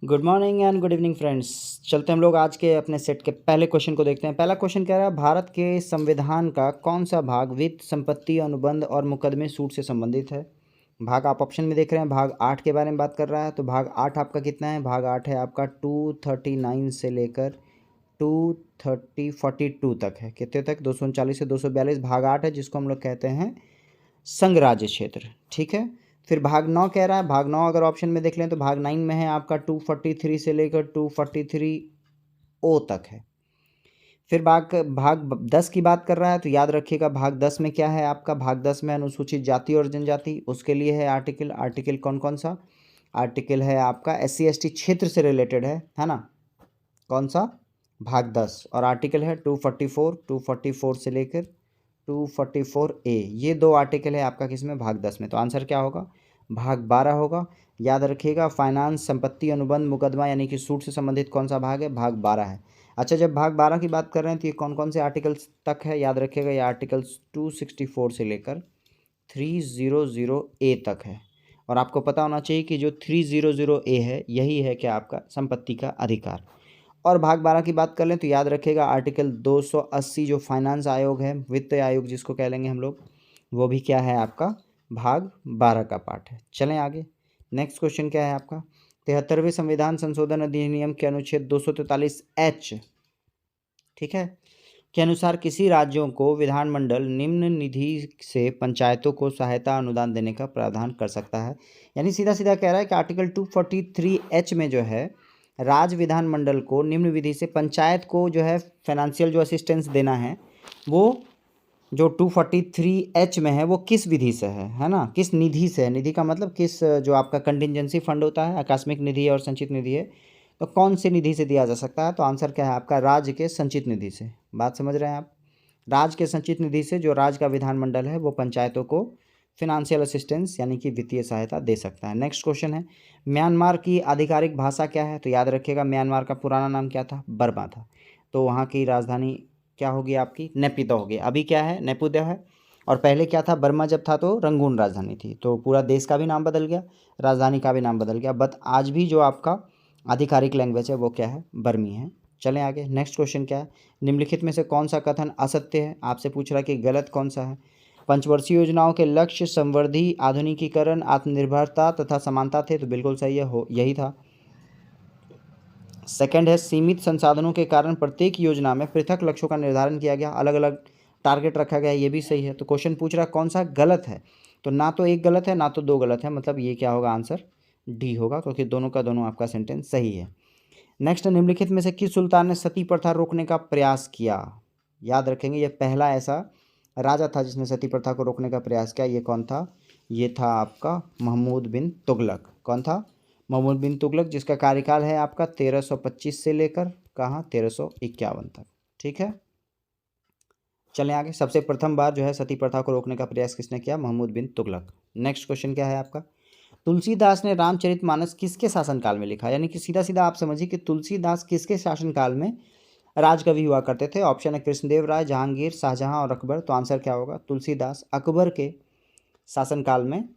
Good morning and good evening friends. चलते हम लोग आज के अपने सेट के पहले क्वेश्चन को देखते हैं। पहला क्वेश्चन कह रहा है, भारत के संविधान का कौन सा भाग वित्त, संपत्ति, अनुबंध और मुकदमे सूट से संबंधित है। भाग आप ऑप्शन में देख रहे हैं, भाग 8 के बारे में बात कर रहा है। तो भाग 8 आपका कितना है? भाग 8 है आपका 239 से लेकर 242 तक है। कितने तक? 239 से 242 भाग 8 है, जिसको हम लोग कहते हैं संघ राज्य क्षेत्र। ठीक है। फिर भाग 9 कह रहा है, भाग 9 अगर ऑप्शन में देख लें तो भाग 9 में है आपका 243 से लेकर 243 ओ तक है। फिर भाग भाग 10 की बात कर रहा है, तो याद रखिएगा भाग 10 में क्या है आपका? भाग 10 में अनुसूचित जाति और जनजाति, उसके लिए है आर्टिकल कौन कौन सा? आर्टिकल है आपका SC ST क्षेत्र से रिलेटेड है ना? कौन सा? भाग 10। और आर्टिकल है 244 से लेकर 244A। ये दो आर्टिकल है आपका किसमें? भाग 10 में। तो आंसर क्या होगा? भाग 12 होगा। याद रखिएगा, फाइनेंस, संपत्ति, अनुबंध, मुकदमा यानी कि सूट से संबंधित कौन सा भाग है? भाग 12 है। अच्छा, जब भाग 12 की बात कर रहे हैं तो ये कौन कौन से आर्टिकल्स तक है? याद रखिएगा, ये आर्टिकल्स 264 से लेकर 300A तक है। और आपको पता होना चाहिए कि जो 300A है यही है क्या आपका संपत्ति का अधिकार। और भाग 12 की बात कर लें तो याद रखिएगा आर्टिकल 280 जो फाइनेंस आयोग है, वित्त आयोग जिसको कह लेंगे हम लोग, वो भी क्या है आपका? भाग 12 का पार्ट है। चलें आगे। नेक्स्ट क्वेश्चन क्या है आपका? 73वें संविधान संशोधन अधिनियम के अनुच्छेद 243H, ठीक है, के अनुसार किसी राज्यों को विधानमंडल निम्न निधि से पंचायतों को सहायता अनुदान देने का प्रावधान कर सकता है। यानी सीधा सीधा कह रहा है कि आर्टिकल 243H में जो है राज्य विधानमंडल को निम्न विधि से पंचायत को जो है फाइनेंशियल जो असिस्टेंस देना है, वो जो 243H में है वो किस विधि से है ना? किस निधि से है? निधि का मतलब किस, जो आपका कंटिजेंसी फंड होता है, आकस्मिक निधि है और संचित निधि है, तो कौन से निधि से दिया जा सकता है? तो आंसर क्या है आपका? राज्य के संचित निधि से। बात समझ रहे हैं आप? राज्य के संचित निधि से जो राज्य का विधानमंडल है वो पंचायतों को फिनेंशियल असिस्टेंस यानी कि वित्तीय सहायता दे सकता है। नेक्स्ट क्वेश्चन है, म्यांमार की आधिकारिक भाषा क्या है? तो याद रखिएगा, म्यांमार का पुराना नाम क्या था? बर्मा था। तो वहाँ की राजधानी क्या होगी आपकी? नेपिदो होगी। अभी क्या है? नेपिदो है। और पहले क्या था? बर्मा जब था तो रंगून राजधानी थी। तो पूरा देश का भी नाम बदल गया, राजधानी का भी नाम बदल गया, बट आज भी जो आपका आधिकारिक लैंग्वेज है वो क्या है? बर्मी है। चलें आगे। नेक्स्ट क्वेश्चन क्या है? निम्नलिखित में से कौन सा कथन असत्य है? आपसे पूछ रहा है कि गलत कौन सा है। पंचवर्षीय योजनाओं के लक्ष्य समृद्धि, आधुनिकीकरण, आत्मनिर्भरता तथा समानता थे। तो बिल्कुल सही है, यही था। सेकंड है, सीमित संसाधनों के कारण प्रत्येक योजना में पृथक लक्ष्यों का निर्धारण किया गया, अलग अलग टारगेट रखा गया, ये भी सही है। तो क्वेश्चन पूछ रहा है कौन सा गलत है? तो ना तो एक गलत है ना तो दो गलत है, मतलब ये क्या होगा? आंसर डी होगा, क्योंकि दोनों का दोनों आपका सेंटेंस सही है। नेक्स्ट, निम्नलिखित में से किस सुल्तान ने सती प्रथा रोकने का प्रयास किया? याद रखेंगे, ये पहला ऐसा राजा था जिसने सती प्रथा को रोकने का प्रयास किया। ये कौन था? ये था आपका महमूद बिन तुगलक। कौन था? महमूद बिन तुगलक, जिसका कार्यकाल है आपका 1325 से लेकर कहाँ? 1351 तक। ठीक है, चलें आगे। सबसे प्रथम बार जो है सती प्रथा को रोकने का प्रयास किसने किया? महमूद बिन तुगलक। नेक्स्ट क्वेश्चन क्या है आपका? तुलसीदास ने रामचरितमानस किसके शासनकाल में लिखा? यानी कि सीधा सीधा आप समझिए कि तुलसीदास किसके शासनकाल में राजकवि हुआ करते थे। ऑप्शन है कृष्णदेव राय, जहांगीर, शाहजहां और अकबर। तो आंसर क्या होगा? तुलसीदास अकबर के शासनकाल में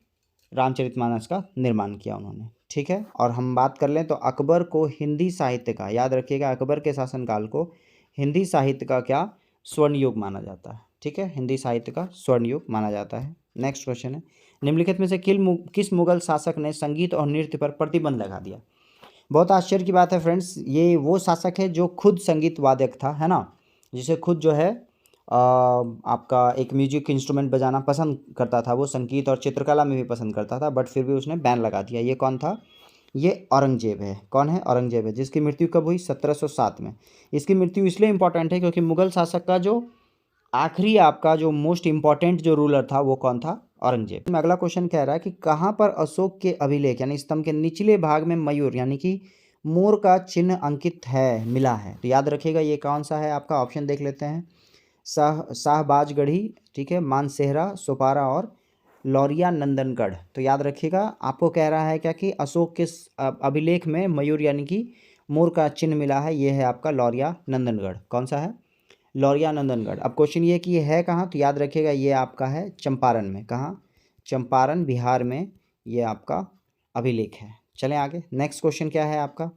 रामचरितमानस का निर्माण किया उन्होंने। ठीक है, और हम बात कर लें तो अकबर को हिंदी साहित्य का, याद रखिएगा, अकबर के शासनकाल को हिंदी साहित्य का क्या? स्वर्ण युग माना जाता है। ठीक है, हिंदी साहित्य का स्वर्ण युग माना जाता है। नेक्स्ट क्वेश्चन है, निम्नलिखित में से किस मुगल शासक ने संगीत और नृत्य पर प्रतिबंध लगा दिया? बहुत आश्चर्य की बात है फ्रेंड्स, ये वो शासक है जो खुद संगीत वादक था, है ना, जिसे खुद जो है आपका एक म्यूजिक इंस्ट्रूमेंट बजाना पसंद करता था, वो संगीत और चित्रकला में भी पसंद करता था, बट फिर भी उसने बैन लगा दिया। ये कौन था? ये औरंगजेब है। कौन है? औरंगजेब है, जिसकी मृत्यु कब हुई? 1707 में। इसकी मृत्यु इसलिए इंपॉर्टेंट है क्योंकि मुगल शासक का जो आखिरी आपका जो मोस्ट इंपॉर्टेंट जो रूलर था वो कौन था? औरंगजेब। में अगला क्वेश्चन कह रहा है कि कहाँ पर अशोक के अभिलेख यानी स्तंभ के निचले भाग में मयूर यानी कि मोर का चिन्ह अंकित है, मिला है? तो याद रखिएगा ये कौन सा है आपका? ऑप्शन देख लेते हैं, शाहबाजगढ़ी, ठीक है, मानसेहरा, सोपारा और लौरिया नंदनगढ़। तो याद रखिएगा, आपको कह रहा है क्या कि अशोक के अभिलेख में मयूर यानी कि मोर का चिन्ह मिला है, ये है आपका लौरिया नंदनगढ़। कौन सा है? लौरिया नंदनगढ़। अब क्वेश्चन ये कि ये है कहाँ? तो याद रखिएगा ये आपका है चंपारण में। कहाँ? चंपारण बिहार में ये आपका अभिलेख है। चलें आगे। नेक्स्ट क्वेश्चन क्या है आपका,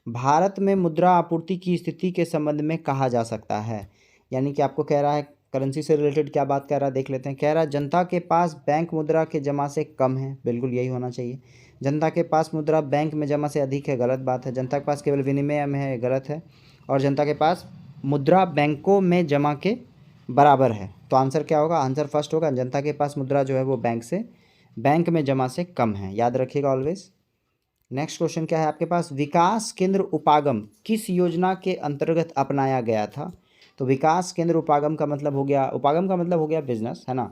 भारत में मुद्रा आपूर्ति की स्थिति के संबंध में कहा जा सकता है। यानी कि आपको कह रहा है करेंसी से रिलेटेड क्या बात कर रहा है, देख लेते हैं। कह रहा है जनता के पास बैंक मुद्रा के जमा से कम है, बिल्कुल यही होना चाहिए। जनता के पास मुद्रा बैंक में जमा से अधिक है, गलत बात है। जनता के पास केवल विनिमय में है, गलत है। और जनता के पास मुद्रा बैंकों में जमा के बराबर है। तो आंसर क्या होगा, आंसर फर्स्ट होगा, जनता के पास मुद्रा जो है वो बैंक में जमा से कम है, याद रखिएगा ऑलवेज। नेक्स्ट क्वेश्चन क्या है आपके पास, विकास केंद्र उपागम किस योजना के अंतर्गत अपनाया गया था। तो विकास केंद्र उपागम का मतलब हो गया, उपागम का मतलब हो गया बिजनेस, है ना।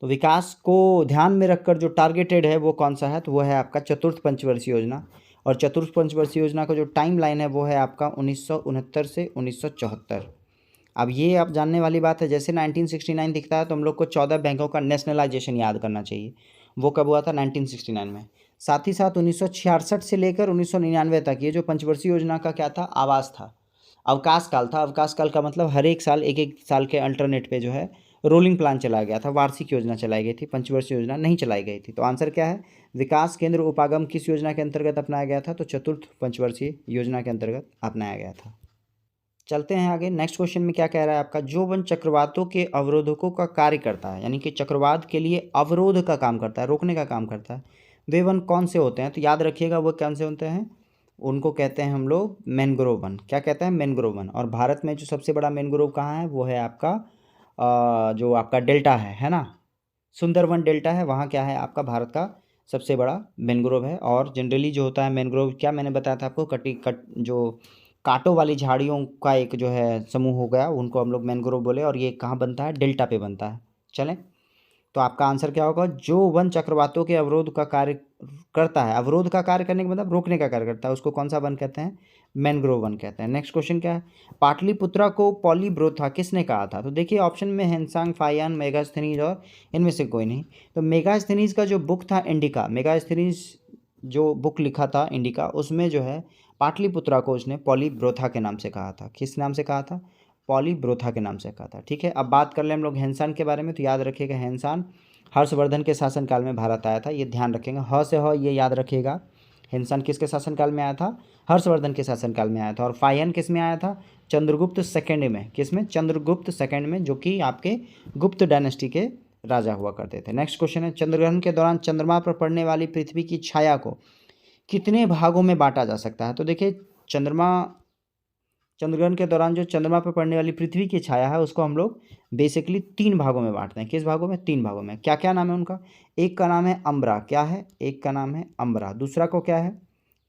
तो विकास को ध्यान में रखकर जो टारगेटेड है वो कौन सा है, तो वो है आपका चतुर्थ पंचवर्षीय योजना। और चतुर्थ पंचवर्षीय योजना का जो टाइम लाइन है वो है आपका 1969 से 1974। अब ये आप जानने वाली बात है, जैसे 1969 दिखता है तो हम लोग को 14 बैंकों का नेशनलाइजेशन याद करना चाहिए। वो कब हुआ था, 1969 में। साथ ही साथ 1966 से लेकर 1999 तक ये जो पंचवर्षीय योजना का क्या था, आवास था, अवकाश काल था। अवकाश काल का मतलब हर एक साल एक साल के अल्टरनेट पे जो है रोलिंग प्लान चलाया गया था, वार्षिक योजना चलाई गई थी, पंचवर्षीय योजना नहीं चलाई गई थी। तो आंसर क्या है, विकास केंद्र उपागम किस योजना के अंतर्गत अपनाया गया था, तो चतुर्थ पंचवर्षीय योजना के अंतर्गत अपनाया गया था। चलते हैं आगे। नेक्स्ट क्वेश्चन में क्या कह रहा है आपका, जो वन चक्रवातों के अवरोधकों का कार्य करता है, यानी कि चक्रवात के लिए अवरोध का काम करता है, रोकने का काम करता है, वे वन कौन से होते हैं। तो याद रखिएगा वो कौन से होते हैं, उनको कहते हैं हम लोग मैनग्रोव वन। क्या कहते हैं, मैनग्रोव वन। और भारत में जो सबसे बड़ा मैनग्रोव कहाँ है, वो है आपका जो आपका डेल्टा है ना, सुंदरवन डेल्टा है, वहाँ क्या है आपका भारत का सबसे बड़ा मैनग्रोव है। और जनरली जो होता है मैनग्रोव, क्या मैंने बताया था आपको, जो कांटों वाली झाड़ियों का एक जो है समूह हो गया, उनको हम लोग मैनग्रोव बोले। और ये कहाँ बनता है, डेल्टा पे बनता है। चलें, तो आपका आंसर क्या होगा, जो वन चक्रवातों के अवरोध का कार्य करता है, अवरोध का कार्य करने का मतलब रोकने का कार्य करता है, उसको कौन सा वन कहते हैं, मैनग्रोव वन कहते हैं। नेक्स्ट क्वेश्चन क्या है, पाटलिपुत्रा को पॉलीब्रोथा किसने कहा था। तो देखिए ऑप्शन में हेनसांग, फायान, मेगास्थनीज और इनमें से कोई नहीं। तो मेगास्थनीज का जो बुक था इंडिका, मेगास्थनीज जो बुक लिखा था इंडिका, उसमें जो है पाटलिपुत्रा को उसने पॉलीब्रोथा के नाम से कहा था। किस नाम से कहा था, पॉलीब्रोथा के नाम से कहा था। ठीक है, अब बात कर लें हम लोग हेनसान के बारे में। तो याद रखिएगा हेनसान हर्षवर्धन के शासनकाल में भारत आया था, ये ध्यान रखेंगे, ह से ह ये याद रखिएगा। हेनसान किसके शासनकाल में आया था, हर्षवर्धन के शासनकाल में आया था। और फायन किस में आया था, चंद्रगुप्त सेकंड में। किस में, चंद्रगुप्त सेकंड में, जो कि आपके गुप्त डायनेस्टी के राजा हुआ करते थे। नेक्स्ट क्वेश्चन है, चंद्रग्रहण के दौरान चंद्रमा पर पड़ने वाली पृथ्वी की छाया को कितने भागों में बांटा जा सकता है। तो देखिए चंद्रग्रहण के दौरान जो चंद्रमा पर पड़ने वाली पृथ्वी की छाया है उसको हम लोग बेसिकली 3 भागों में बांटते हैं। किस भागों में, 3 भागों में। क्या क्या नाम है उनका, एक का नाम है अम्बरा, क्या है, एक का नाम है अम्बरा, दूसरा को क्या है,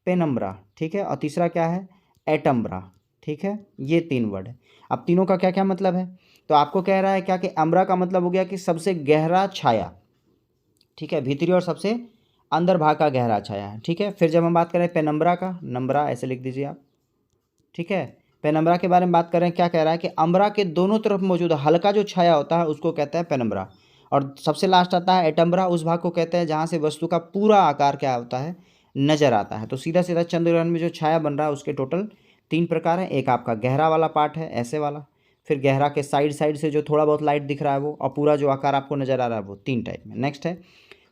पेनम्बरा, ठीक है, और तीसरा क्या है, एटम्बरा, ठीक है। ये 3 वर्ड है। अब तीनों का क्या क्या मतलब है, तो आपको कह रहा है क्या कि अम्बरा का मतलब हो गया कि सबसे गहरा छाया, ठीक है, भीतरी और सबसे अंदर भाग का गहरा छाया है, ठीक है। फिर जब हम बात करें पेनम्बरा का, नम्बरा ऐसे लिख दीजिए आप, ठीक है। पेनम्बरा के बारे में बात करें, क्या कह रहा है कि अम्बरा के दोनों तरफ मौजूद हल्का जो छाया होता है उसको कहते हैं पेनम्बरा। और सबसे लास्ट आता है एटम्बरा, उस भाग को कहते हैं जहाँ से वस्तु का पूरा आकार क्या होता है, नजर आता है। तो सीधा सीधा चंद्रग्रहण में जो छाया बन रहा है उसके टोटल 3 प्रकार हैं। एक आपका गहरा वाला पार्ट है, ऐसे वाला, फिर गहरा के साइड साइड से जो थोड़ा बहुत लाइट दिख रहा है वो, और पूरा जो आकार आपको नजर आ रहा है वो, 3 टाइप में। नेक्स्ट है,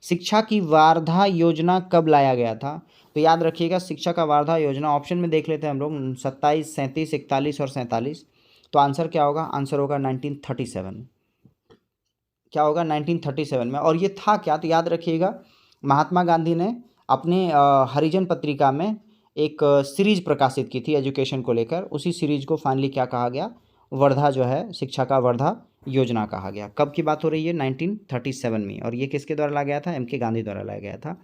शिक्षा की वार्धा योजना कब लाया गया था। तो याद रखिएगा शिक्षा का वार्धा योजना, ऑप्शन में देख लेते हैं हम लोग, 27, 37, 41 और 47। तो आंसर क्या होगा, आंसर होगा 1937। क्या होगा, 1937 में। और ये था क्या, तो याद रखिएगा महात्मा गांधी ने अपने हरिजन पत्रिका में एक सीरीज प्रकाशित की थी एजुकेशन को लेकर, उसी सीरीज को फाइनली क्या कहा गया, वर्धा जो है, शिक्षा का वर्धा योजना कहा गया। कब की बात हो रही है, 1937 में। और ये किसके द्वारा लाया गया था, एम के गांधी द्वारा लाया गया था,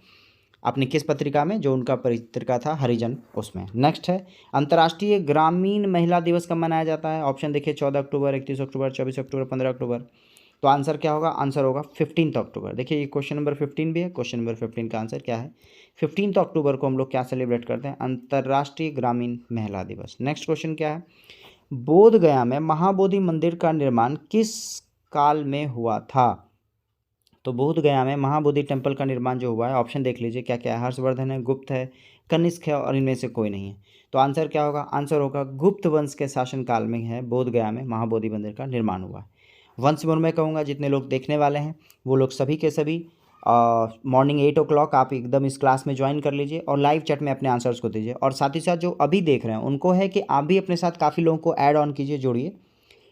अपनी किस पत्रिका में, जो उनका पत्रिका था हरिजन, उसमें। नेक्स्ट है, अंतर्राष्ट्रीय ग्रामीण महिला दिवस कब मनाया जाता है। ऑप्शन देखिए 14 अक्टूबर, 31 अक्टूबर, 24 अक्टूबर, 15 अक्टूबर। तो आंसर क्या होगा, आंसर होगा 15 अक्टूबर। देखिए ये क्वेश्चन नंबर 15 भी है, क्वेश्चन नंबर 15 का आंसर क्या है, 15 अक्टूबर को हम लोग क्या सेलिब्रेट करते हैं, अंतर्राष्ट्रीय ग्रामीण महिला दिवस। नेक्स्ट क्वेश्चन क्या है, बोध गया में महाबोधि मंदिर का निर्माण किस काल में हुआ था। तो बोध गया में महाबोधि टेम्पल का निर्माण जो हुआ है, ऑप्शन देख लीजिए क्या क्या है, हर्षवर्धन है, गुप्त है, कनिष्क है, और इनमें से कोई नहीं है। तो आंसर क्या होगा, आंसर होगा गुप्त वंश के शासनकाल में है बोध गया में महाबोधि मंदिर का निर्माण हुआ है। वंश में मैं कहूँगा जितने लोग देखने वाले हैं वो लोग सभी के सभी मॉर्निंग 8 o'clock आप एकदम इस क्लास में ज्वाइन कर लीजिए और लाइव चैट में अपने आंसर्स को दीजिए। और साथ ही साथ जो अभी देख रहे हैं उनको है कि आप भी अपने साथ काफ़ी लोगों को ऐड ऑन कीजिए, जोड़िए,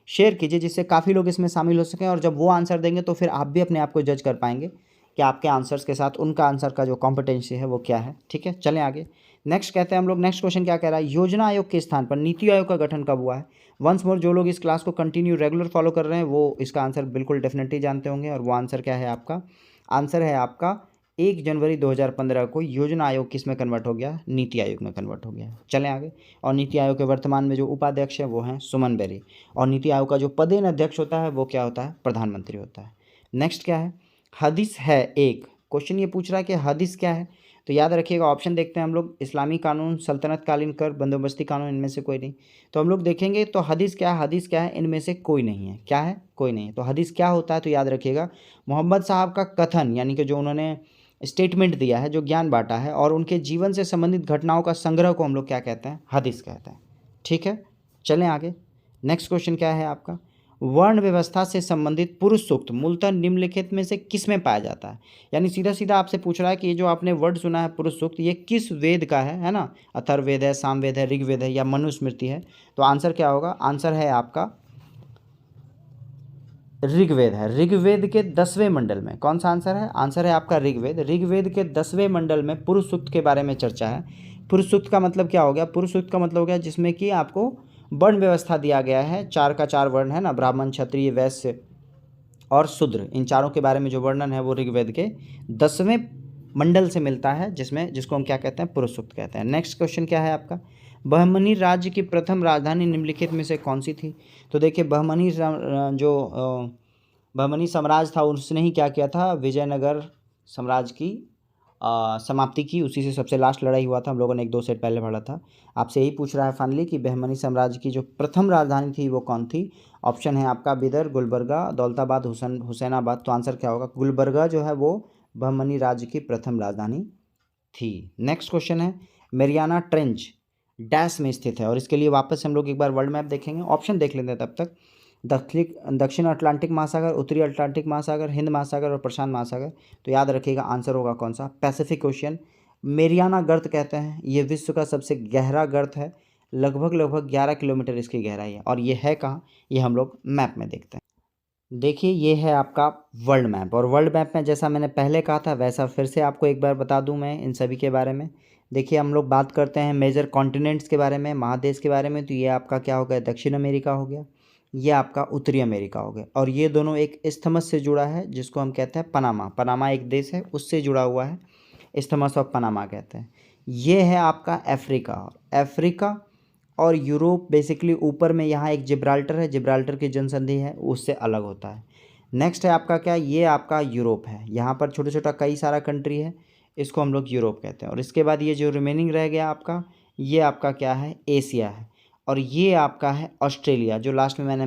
शेयर कीजिए, जिससे काफ़ी लोग इसमें शामिल हो सकें। और जब वो आंसर देंगे तो फिर आप भी अपने आप को जज कर पाएंगे कि आपके आंसर्स के साथ उनका आंसर का जो कॉम्पिटेंसी है वो क्या है। ठीक है, चलें आगे। नेक्स्ट कहते हैं हम लोग, नेक्स्ट क्वेश्चन क्या कह रहा है, योजना आयोग के स्थान पर नीति आयोग का गठन कब हुआ है। वंस मोर, जो लोग इस क्लास को कंटिन्यू रेगुलर फॉलो कर रहे हैं वो इसका आंसर बिल्कुल डेफिनेटली जानते होंगे। और वो आंसर क्या है आपका, आंसर है आपका 1 जनवरी 2015 को योजना आयोग किस में कन्वर्ट हो गया, नीति आयोग में कन्वर्ट हो गया। चलें आगे। और नीति आयोग के वर्तमान में जो उपाध्यक्ष है वो हैं सुमन बेरी। और नीति आयोग का जो पदेन अध्यक्ष होता है वो क्या होता है, प्रधानमंत्री होता है। नेक्स्ट क्या है, हदीस है एक। क्वेश्चन ये पूछ रहा है कि हदीस क्या है, तो याद रखिएगा ऑप्शन देखते हैं हम लोग, इस्लामी कानून, सल्तनत कालीन कर, बंदोबस्ती कानून, इनमें से कोई नहीं। तो हम लोग देखेंगे तो हदीस क्या है, हदीस क्या है, इनमें से कोई नहीं है। क्या है, कोई नहीं है। तो हदीस क्या होता है, तो याद रखिएगा मोहम्मद साहब का कथन, यानी कि जो उन्होंने स्टेटमेंट दिया है, जो ज्ञान बांटा है, और उनके जीवन से संबंधित घटनाओं का संग्रह को हम लोग क्या कहते हैं, हदीस कहते हैं। ठीक है, चलें आगे। नेक्स्ट क्वेश्चन क्या है आपका, वर्ण व्यवस्था से संबंधित पुरुष सूक्त मूलतः निम्नलिखित में से किस में पाया जाता है। यानी सीधा सीधा आपसे पूछ रहा है कि ये जो आपने वर्ड सुना है पुरुष सूक्त, ये किस वेद का है ना। अथर्ववेद है, सामवेद है, ऋग्वेद है, या मनुस्मृति है। तो आंसर क्या होगा, आंसर है आपका ऋग्वेद है। ऋग्वेद के 10वें मंडल में, कौन सा आंसर है, आंसर है आपका ऋग्वेद। ऋग्वेद के 10वें मंडल में पुरुष सूक्त के बारे में चर्चा है। पुरुष सूक्त का मतलब क्या हो गया, पुरुष सूक्त का मतलब हो गया जिसमें कि आपको वर्ण व्यवस्था दिया गया है, 4 का 4 वर्ण है ना, ब्राह्मण, क्षत्रिय, वैश्य और शूद्र, इन चारों के बारे में जो वर्णन है वो ऋग्वेद के 10वें मंडल से मिलता है, जिसको हम क्या कहते हैं, पुरुष सूक्त कहते हैं। नेक्स्ट क्वेश्चन क्या है आपका, बहमनी राज्य की प्रथम राजधानी निम्नलिखित में से कौन सी थी। तो देखिए बहमनी साम्राज्य था, उसने ही क्या किया था, विजयनगर साम्राज्य की समाप्ति की, उसी से सबसे लास्ट लड़ाई हुआ था, हम लोगों ने 1-2 सेट पहले पढ़ा था। आपसे यही पूछ रहा है फाइनली कि बहमनी साम्राज्य की जो प्रथम राजधानी थी वो कौन थी। ऑप्शन है आपका बिदर, गुलबर्गा, दौलताबाद, हुसैनाबाद। तो आंसर क्या होगा, गुलबर्गा जो है वो बहमनी राज्य की प्रथम राजधानी थी। नेक्स्ट क्वेश्चन है, मेरियाना ट्रेंच डैश में स्थित है। और इसके लिए वापस हम लोग एक बार वर्ल्ड मैप देखेंगे, ऑप्शन देख लेते हैं तब तक। दक्षिण अटलांटिक महासागर, उत्तरी अटलांटिक महासागर, हिंद महासागर और प्रशांत महासागर। तो याद रखिएगा आंसर होगा कौन सा, पैसिफिक ओशियन। मेरियाना गर्त कहते हैं, ये विश्व का सबसे गहरा गर्त है, लगभग 11 किलोमीटर इसकी गहराई है। और ये है कहाँ, ये हम लोग मैप में देखते हैं। देखिए ये है आपका वर्ल्ड मैप, और वर्ल्ड मैप में जैसा मैंने पहले कहा था वैसा फिर से आपको एक बार बता दूं मैं इन सभी के बारे में। देखिए हम लोग बात करते हैं मेजर कॉन्टिनेंट्स के बारे में, महादेश के बारे में। तो ये आपका क्या हो गया, दक्षिण अमेरिका हो गया, ये आपका उत्तरी अमेरिका हो गया। और ये दोनों एक इस्थमस से जुड़ा है जिसको हम कहते हैं पनामा। पनामा एक देश है, उससे जुड़ा हुआ है, इस्थमस ऑफ पनामा कहते हैं। ये है आपका अफ्रीका। अफ्रीका और यूरोप बेसिकली ऊपर में, यहाँ एक जिब्राल्टर है, जिब्राल्टर की जनसंधि है, उससे अलग होता है। नेक्स्ट है आपका क्या, ये आपका यूरोप है, यहाँ पर छोटा छोटा कई सारा कंट्री है, इसको हम लोग यूरोप कहते हैं। और इसके बाद ये जो रिमेनिंग रह गया आपका, ये आपका क्या है, एशिया है। और ये आपका है ऑस्ट्रेलिया, जो लास्ट में मैंने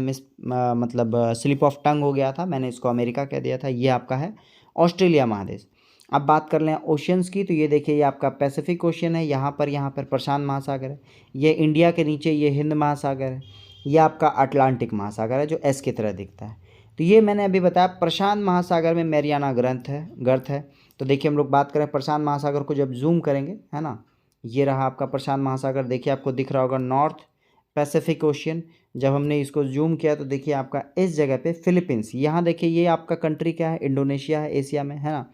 मतलब स्लिप ऑफ टंग हो गया था, मैंने इसको अमेरिका कह दिया था। ये आपका है ऑस्ट्रेलिया महादेश। अब बात कर लें ओशियंस की, तो ये देखिए ये आपका पैसिफिक ओशियन है, यहाँ पर प्रशांत महासागर है, ये इंडिया के नीचे ये हिंद महासागर है, ये आपका अटलांटिक महासागर है जो एस की तरह दिखता है। तो ये मैंने अभी बताया प्रशांत महासागर में मेरियाना गर्त है। तो देखिए हम लोग बात करें प्रशांत महासागर को, जब जूम करेंगे है ना, ये रहा आपका प्रशांत महासागर, देखिए आपको दिख रहा होगा नॉर्थ पैसिफिक ओशियन। जब हमने इसको जूम किया तो देखिए आपका इस जगह पे फिलीपींस, यहाँ देखिए ये आपका कंट्री क्या है, इंडोनेशिया है, एशिया में है ना।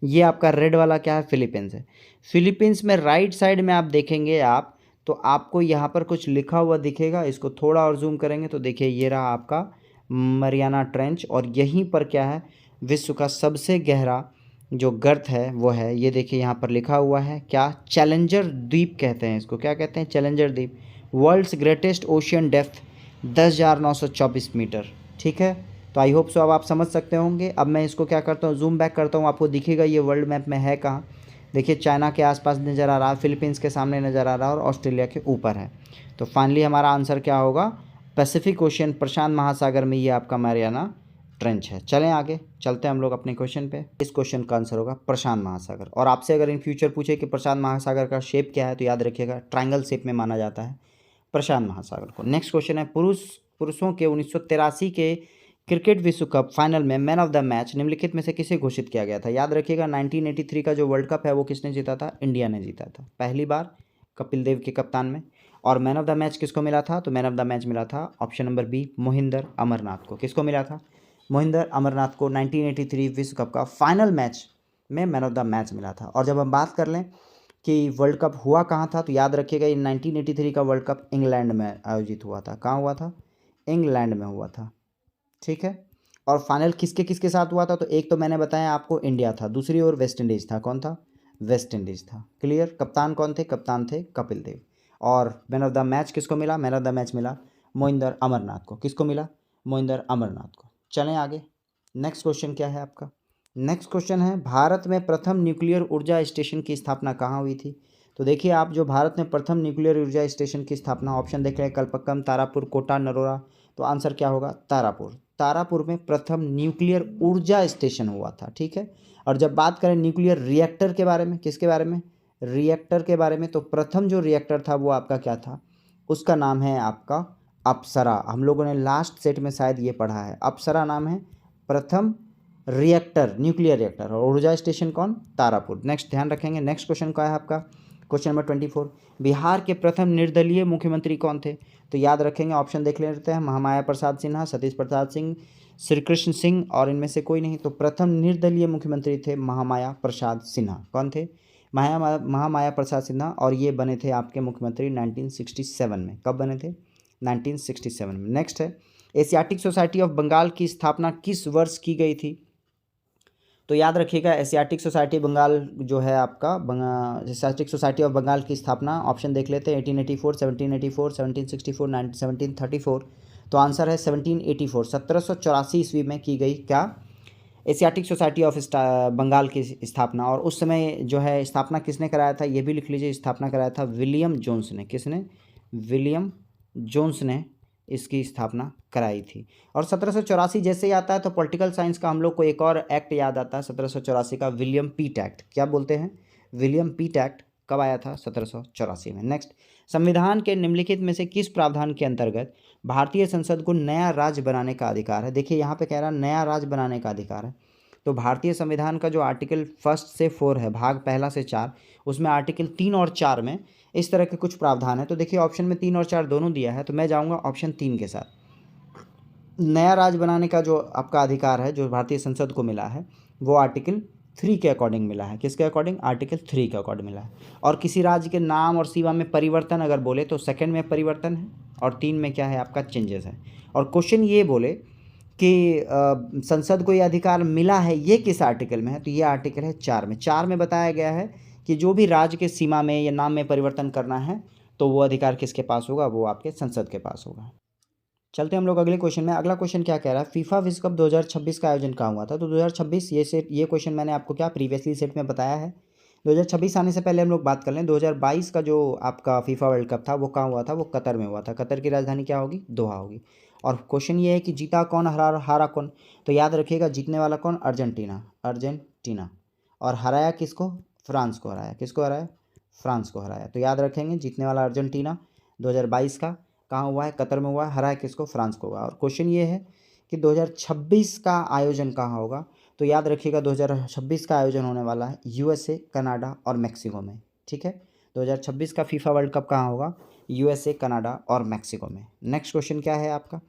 ये आपका रेड वाला क्या है, फिलीपींस है। फिलीपींस में राइट साइड में आप देखेंगे आप, तो आपको यहाँ पर कुछ लिखा हुआ दिखेगा, इसको थोड़ा और जूम करेंगे तो देखिए ये रहा आपका मरियाना ट्रेंच। और यहीं पर क्या है, विश्व का सबसे गहरा जो गर्त है वो है, ये देखिए यहाँ पर लिखा हुआ है क्या, चैलेंजर द्वीप कहते हैं इसको, क्या कहते हैं, चैलेंजर द्वीप। World's greatest ocean depth 10,924 meter. ठीक है, तो आई होप सो अब आप समझ सकते होंगे। अब मैं इसको क्या करता हूँ, जूम बैक करता हूँ, आपको दिखेगा ये वर्ल्ड मैप में है कहाँ। देखिए चाइना के आसपास नज़र आ रहा है, फिलीपींस के सामने नज़र आ रहा है, और ऑस्ट्रेलिया के ऊपर है। तो फाइनली हमारा आंसर क्या होगा, पैसिफिक ओशियन, प्रशांत महासागर में ये आपका मैरियाना ट्रेंच है। चलें आगे, चलते हैं हम लोग अपने क्वेश्चन पे। इस क्वेश्चन का आंसर होगा प्रशांत महासागर। और आपसे अगर इन फ्यूचर पूछे कि प्रशांत महासागर का शेप क्या है, तो याद रखिएगा ट्रायंगल शेप में माना जाता है प्रशांत महासागर को। नेक्स्ट क्वेश्चन है, पुरुषों के 1983 के क्रिकेट विश्व कप फाइनल में मैन ऑफ द मैच निम्नलिखित में से किसे घोषित किया गया था? याद रखिएगा 1983 का जो वर्ल्ड कप है वो किसने जीता था? इंडिया ने जीता था पहली बार कपिल देव के कप्तान में। और मैन ऑफ द मैच किसको मिला था? तो मैन ऑफ द मैच मिला था option number B, Mohinder Amarnath को। किसको मिला था? मोहिंदर अमरनाथ को 1983 विश्व कप का फाइनल मैच में मैन ऑफ द मैच मिला था। और जब हम बात कर लें कि वर्ल्ड कप हुआ कहाँ था, तो याद रखिएगा ये 1983 का वर्ल्ड कप इंग्लैंड में आयोजित हुआ था। कहाँ हुआ था? इंग्लैंड में हुआ था। ठीक है। और फाइनल किसके किसके साथ हुआ था? तो एक तो मैंने बताया आपको इंडिया था, दूसरी ओर वेस्ट इंडीज़ था। कौन था? वेस्ट इंडीज़ था। क्लियर। कप्तान कौन थे? कप्तान थे कपिल देव। और मैन ऑफ द मैच किसको मिला? मैन ऑफ द मैच मिला मोहिंदर अमरनाथ को। किसको मिला? मोहिंदर अमरनाथ को। चलें आगे। नेक्स्ट क्वेश्चन क्या है आपका? नेक्स्ट क्वेश्चन है भारत में प्रथम न्यूक्लियर ऊर्जा स्टेशन की स्थापना कहाँ हुई थी? तो देखिए आप, जो भारत में प्रथम न्यूक्लियर ऊर्जा स्टेशन की स्थापना, ऑप्शन देख रहे हैं कलपक्कम, तारापुर, कोटा, नरोरा। तो आंसर क्या होगा? तारापुर। तारापुर में प्रथम न्यूक्लियर ऊर्जा स्टेशन हुआ था। ठीक है। और जब बात करें न्यूक्लियर रिएक्टर के बारे में, किसके बारे में? रिएक्टर के बारे में, तो प्रथम जो रिएक्टर था वो आपका क्या था? उसका नाम है आपका अप्सरा। हम लोगों ने लास्ट सेट में शायद ये पढ़ा है, अप्सरा नाम है प्रथम रिएक्टर, न्यूक्लियर रिएक्टर। और ऊर्जा स्टेशन कौन? तारापुर। नेक्स्ट ध्यान रखेंगे। नेक्स्ट क्वेश्चन क्या है आपका? क्वेश्चन नंबर 24, बिहार के प्रथम निर्दलीय मुख्यमंत्री कौन थे? तो याद रखेंगे, ऑप्शन देख लेते हैं, महामाया प्रसाद सिन्हा, सतीश प्रसाद सिंह, श्री कृष्ण सिंह, और इनमें से कोई नहीं। तो प्रथम निर्दलीय मुख्यमंत्री थे महामाया प्रसाद सिन्हा। कौन थे? महामाया प्रसाद सिन्हा। और ये बने थे आपके मुख्यमंत्री 1967 में। कब बने थे? 1967 में। नेक्स्ट है, एशियाटिक सोसाइटी ऑफ बंगाल की स्थापना किस वर्ष की गई थी? तो याद रखिएगा, एशियाटिक सोसाइटी बंगाल जो है आपका, एशियाटिक सोसाइटी ऑफ बंगाल की स्थापना, ऑप्शन देख लेते हैं, 1884, 1784, 1764, 1734। तो आंसर है 1784, 1784 ईस्वी में की गई क्या? एशियाटिक सोसाइटी ऑफ बंगाल की स्थापना। और उस समय जो है स्थापना किसने कराया था? ये भी लिख लीजिए, स्थापना कराया था विलियम जोन्स ने। किसने? विलियम जोन्स ने इसकी स्थापना कराई थी। और 1784 जैसे ही आता है तो पॉलिटिकल साइंस का हम लोग को एक और एक्ट याद आता है 1784 का, विलियम पीट एक्ट। क्या बोलते हैं? विलियम पीट एक्ट कब आया था? 1784 में। नेक्स्ट, संविधान के निम्नलिखित में से किस प्रावधान के अंतर्गत भारतीय संसद को नया राज्य बनाने का अधिकार है? देखिए यहाँ पे कह रहा है नया राज्य बनाने का अधिकार है। तो भारतीय संविधान का जो आर्टिकल 1 से 4 है, भाग पहला से 4, उसमें आर्टिकल 3 और 4 में इस तरह के कुछ प्रावधान है। तो देखिए ऑप्शन में 3 और 4 दोनों दिया है, तो मैं जाऊंगा ऑप्शन 3 के साथ। नया राज्य बनाने का जो आपका अधिकार है, जो भारतीय संसद को मिला है, वो आर्टिकल 3 के अकॉर्डिंग मिला है। किसके अकॉर्डिंग? आर्टिकल 3 के अकॉर्डिंग मिला है। और किसी राज्य के नाम और सीमा में परिवर्तन अगर बोले तो सेकंड में परिवर्तन है, और 3 में क्या है आपका? चेंजेस है। और क्वेश्चन ये बोले कि संसद को ये अधिकार मिला है, ये किस आर्टिकल में है? तो ये आर्टिकल है 4 में। 4 में बताया गया है कि जो भी राज्य के सीमा में या नाम में परिवर्तन करना है तो वो अधिकार किसके पास होगा? वो आपके संसद के पास होगा। चलते हम लोग अगले क्वेश्चन में। अगला क्वेश्चन क्या कह रहा है? फीफा विश्व कप 2026 का आयोजन कहाँ हुआ था? तो 2026 ये क्वेश्चन मैंने आपको क्या प्रीवियसली सेट में बताया है। 2026 आने से पहले हम लोग बात कर लें, 2022 का जो आपका फीफा वर्ल्ड कप था वो कहाँ हुआ था? वो कतर में हुआ था। कतर की राजधानी क्या होगी? दोहा होगी। और क्वेश्चन ये है कि जीता कौन, हारा कौन? तो याद रखिएगा, जीतने वाला कौन? अर्जेंटीना। और हराया किसको? फ्रांस को हराया। किसको हराया? फ्रांस को हराया। तो याद रखेंगे, जीतने वाला अर्जेंटीना 2022 का कहाँ हुआ है? कतर में हुआ है। हराया किसको? फ्रांस को हुआ। और क्वेश्चन ये है कि 2026 का आयोजन कहाँ होगा? तो याद रखिएगा 2026 का आयोजन होने वाला है यूएसए, कनाडा और मैक्सिको में। ठीक है। 2026 का फीफा वर्ल्ड कप कहाँ होगा? यूएसए, कनाडा और मैक्सिको में। नेक्स्ट क्वेश्चन क्या है आपका?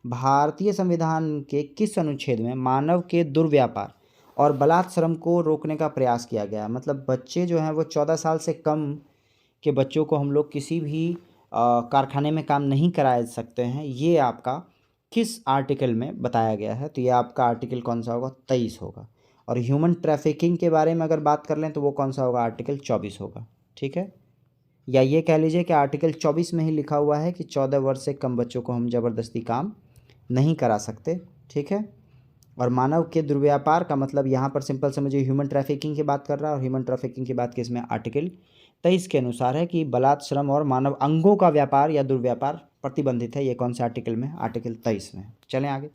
भारतीय संविधान के किस अनुच्छेद में मानव के दुर्व्यापार और बलात् श्रम को रोकने का प्रयास किया गया है? मतलब बच्चे जो हैं वो 14 साल से कम के बच्चों को हम लोग किसी भी कारखाने में काम नहीं करा सकते हैं। ये आपका किस आर्टिकल में बताया गया है? तो ये आपका आर्टिकल कौन सा होगा? 23 होगा। और ह्यूमन ट्रैफिकिंग के बारे में अगर बात कर लें तो वो कौन सा होगा? आर्टिकल 24 होगा। ठीक है। या ये कह लीजिए कि आर्टिकल 24 में ही लिखा हुआ है कि 14 वर्ष से कम बच्चों को हम ज़बरदस्ती काम नहीं करा सकते। ठीक है। और मानव के दुर्व्यापार का मतलब यहाँ पर सिंपल समझिए ह्यूमन ट्रैफिकिंग की बात कर रहा है। और ह्यूमन ट्रैफिकिंग की बात किसमें? आर्टिकल 23 के अनुसार है कि बलात् श्रम और मानव अंगों का व्यापार या दुर्व्यापार प्रतिबंधित है। ये कौन से आर्टिकल में? आर्टिकल 23 में। चलें आगे।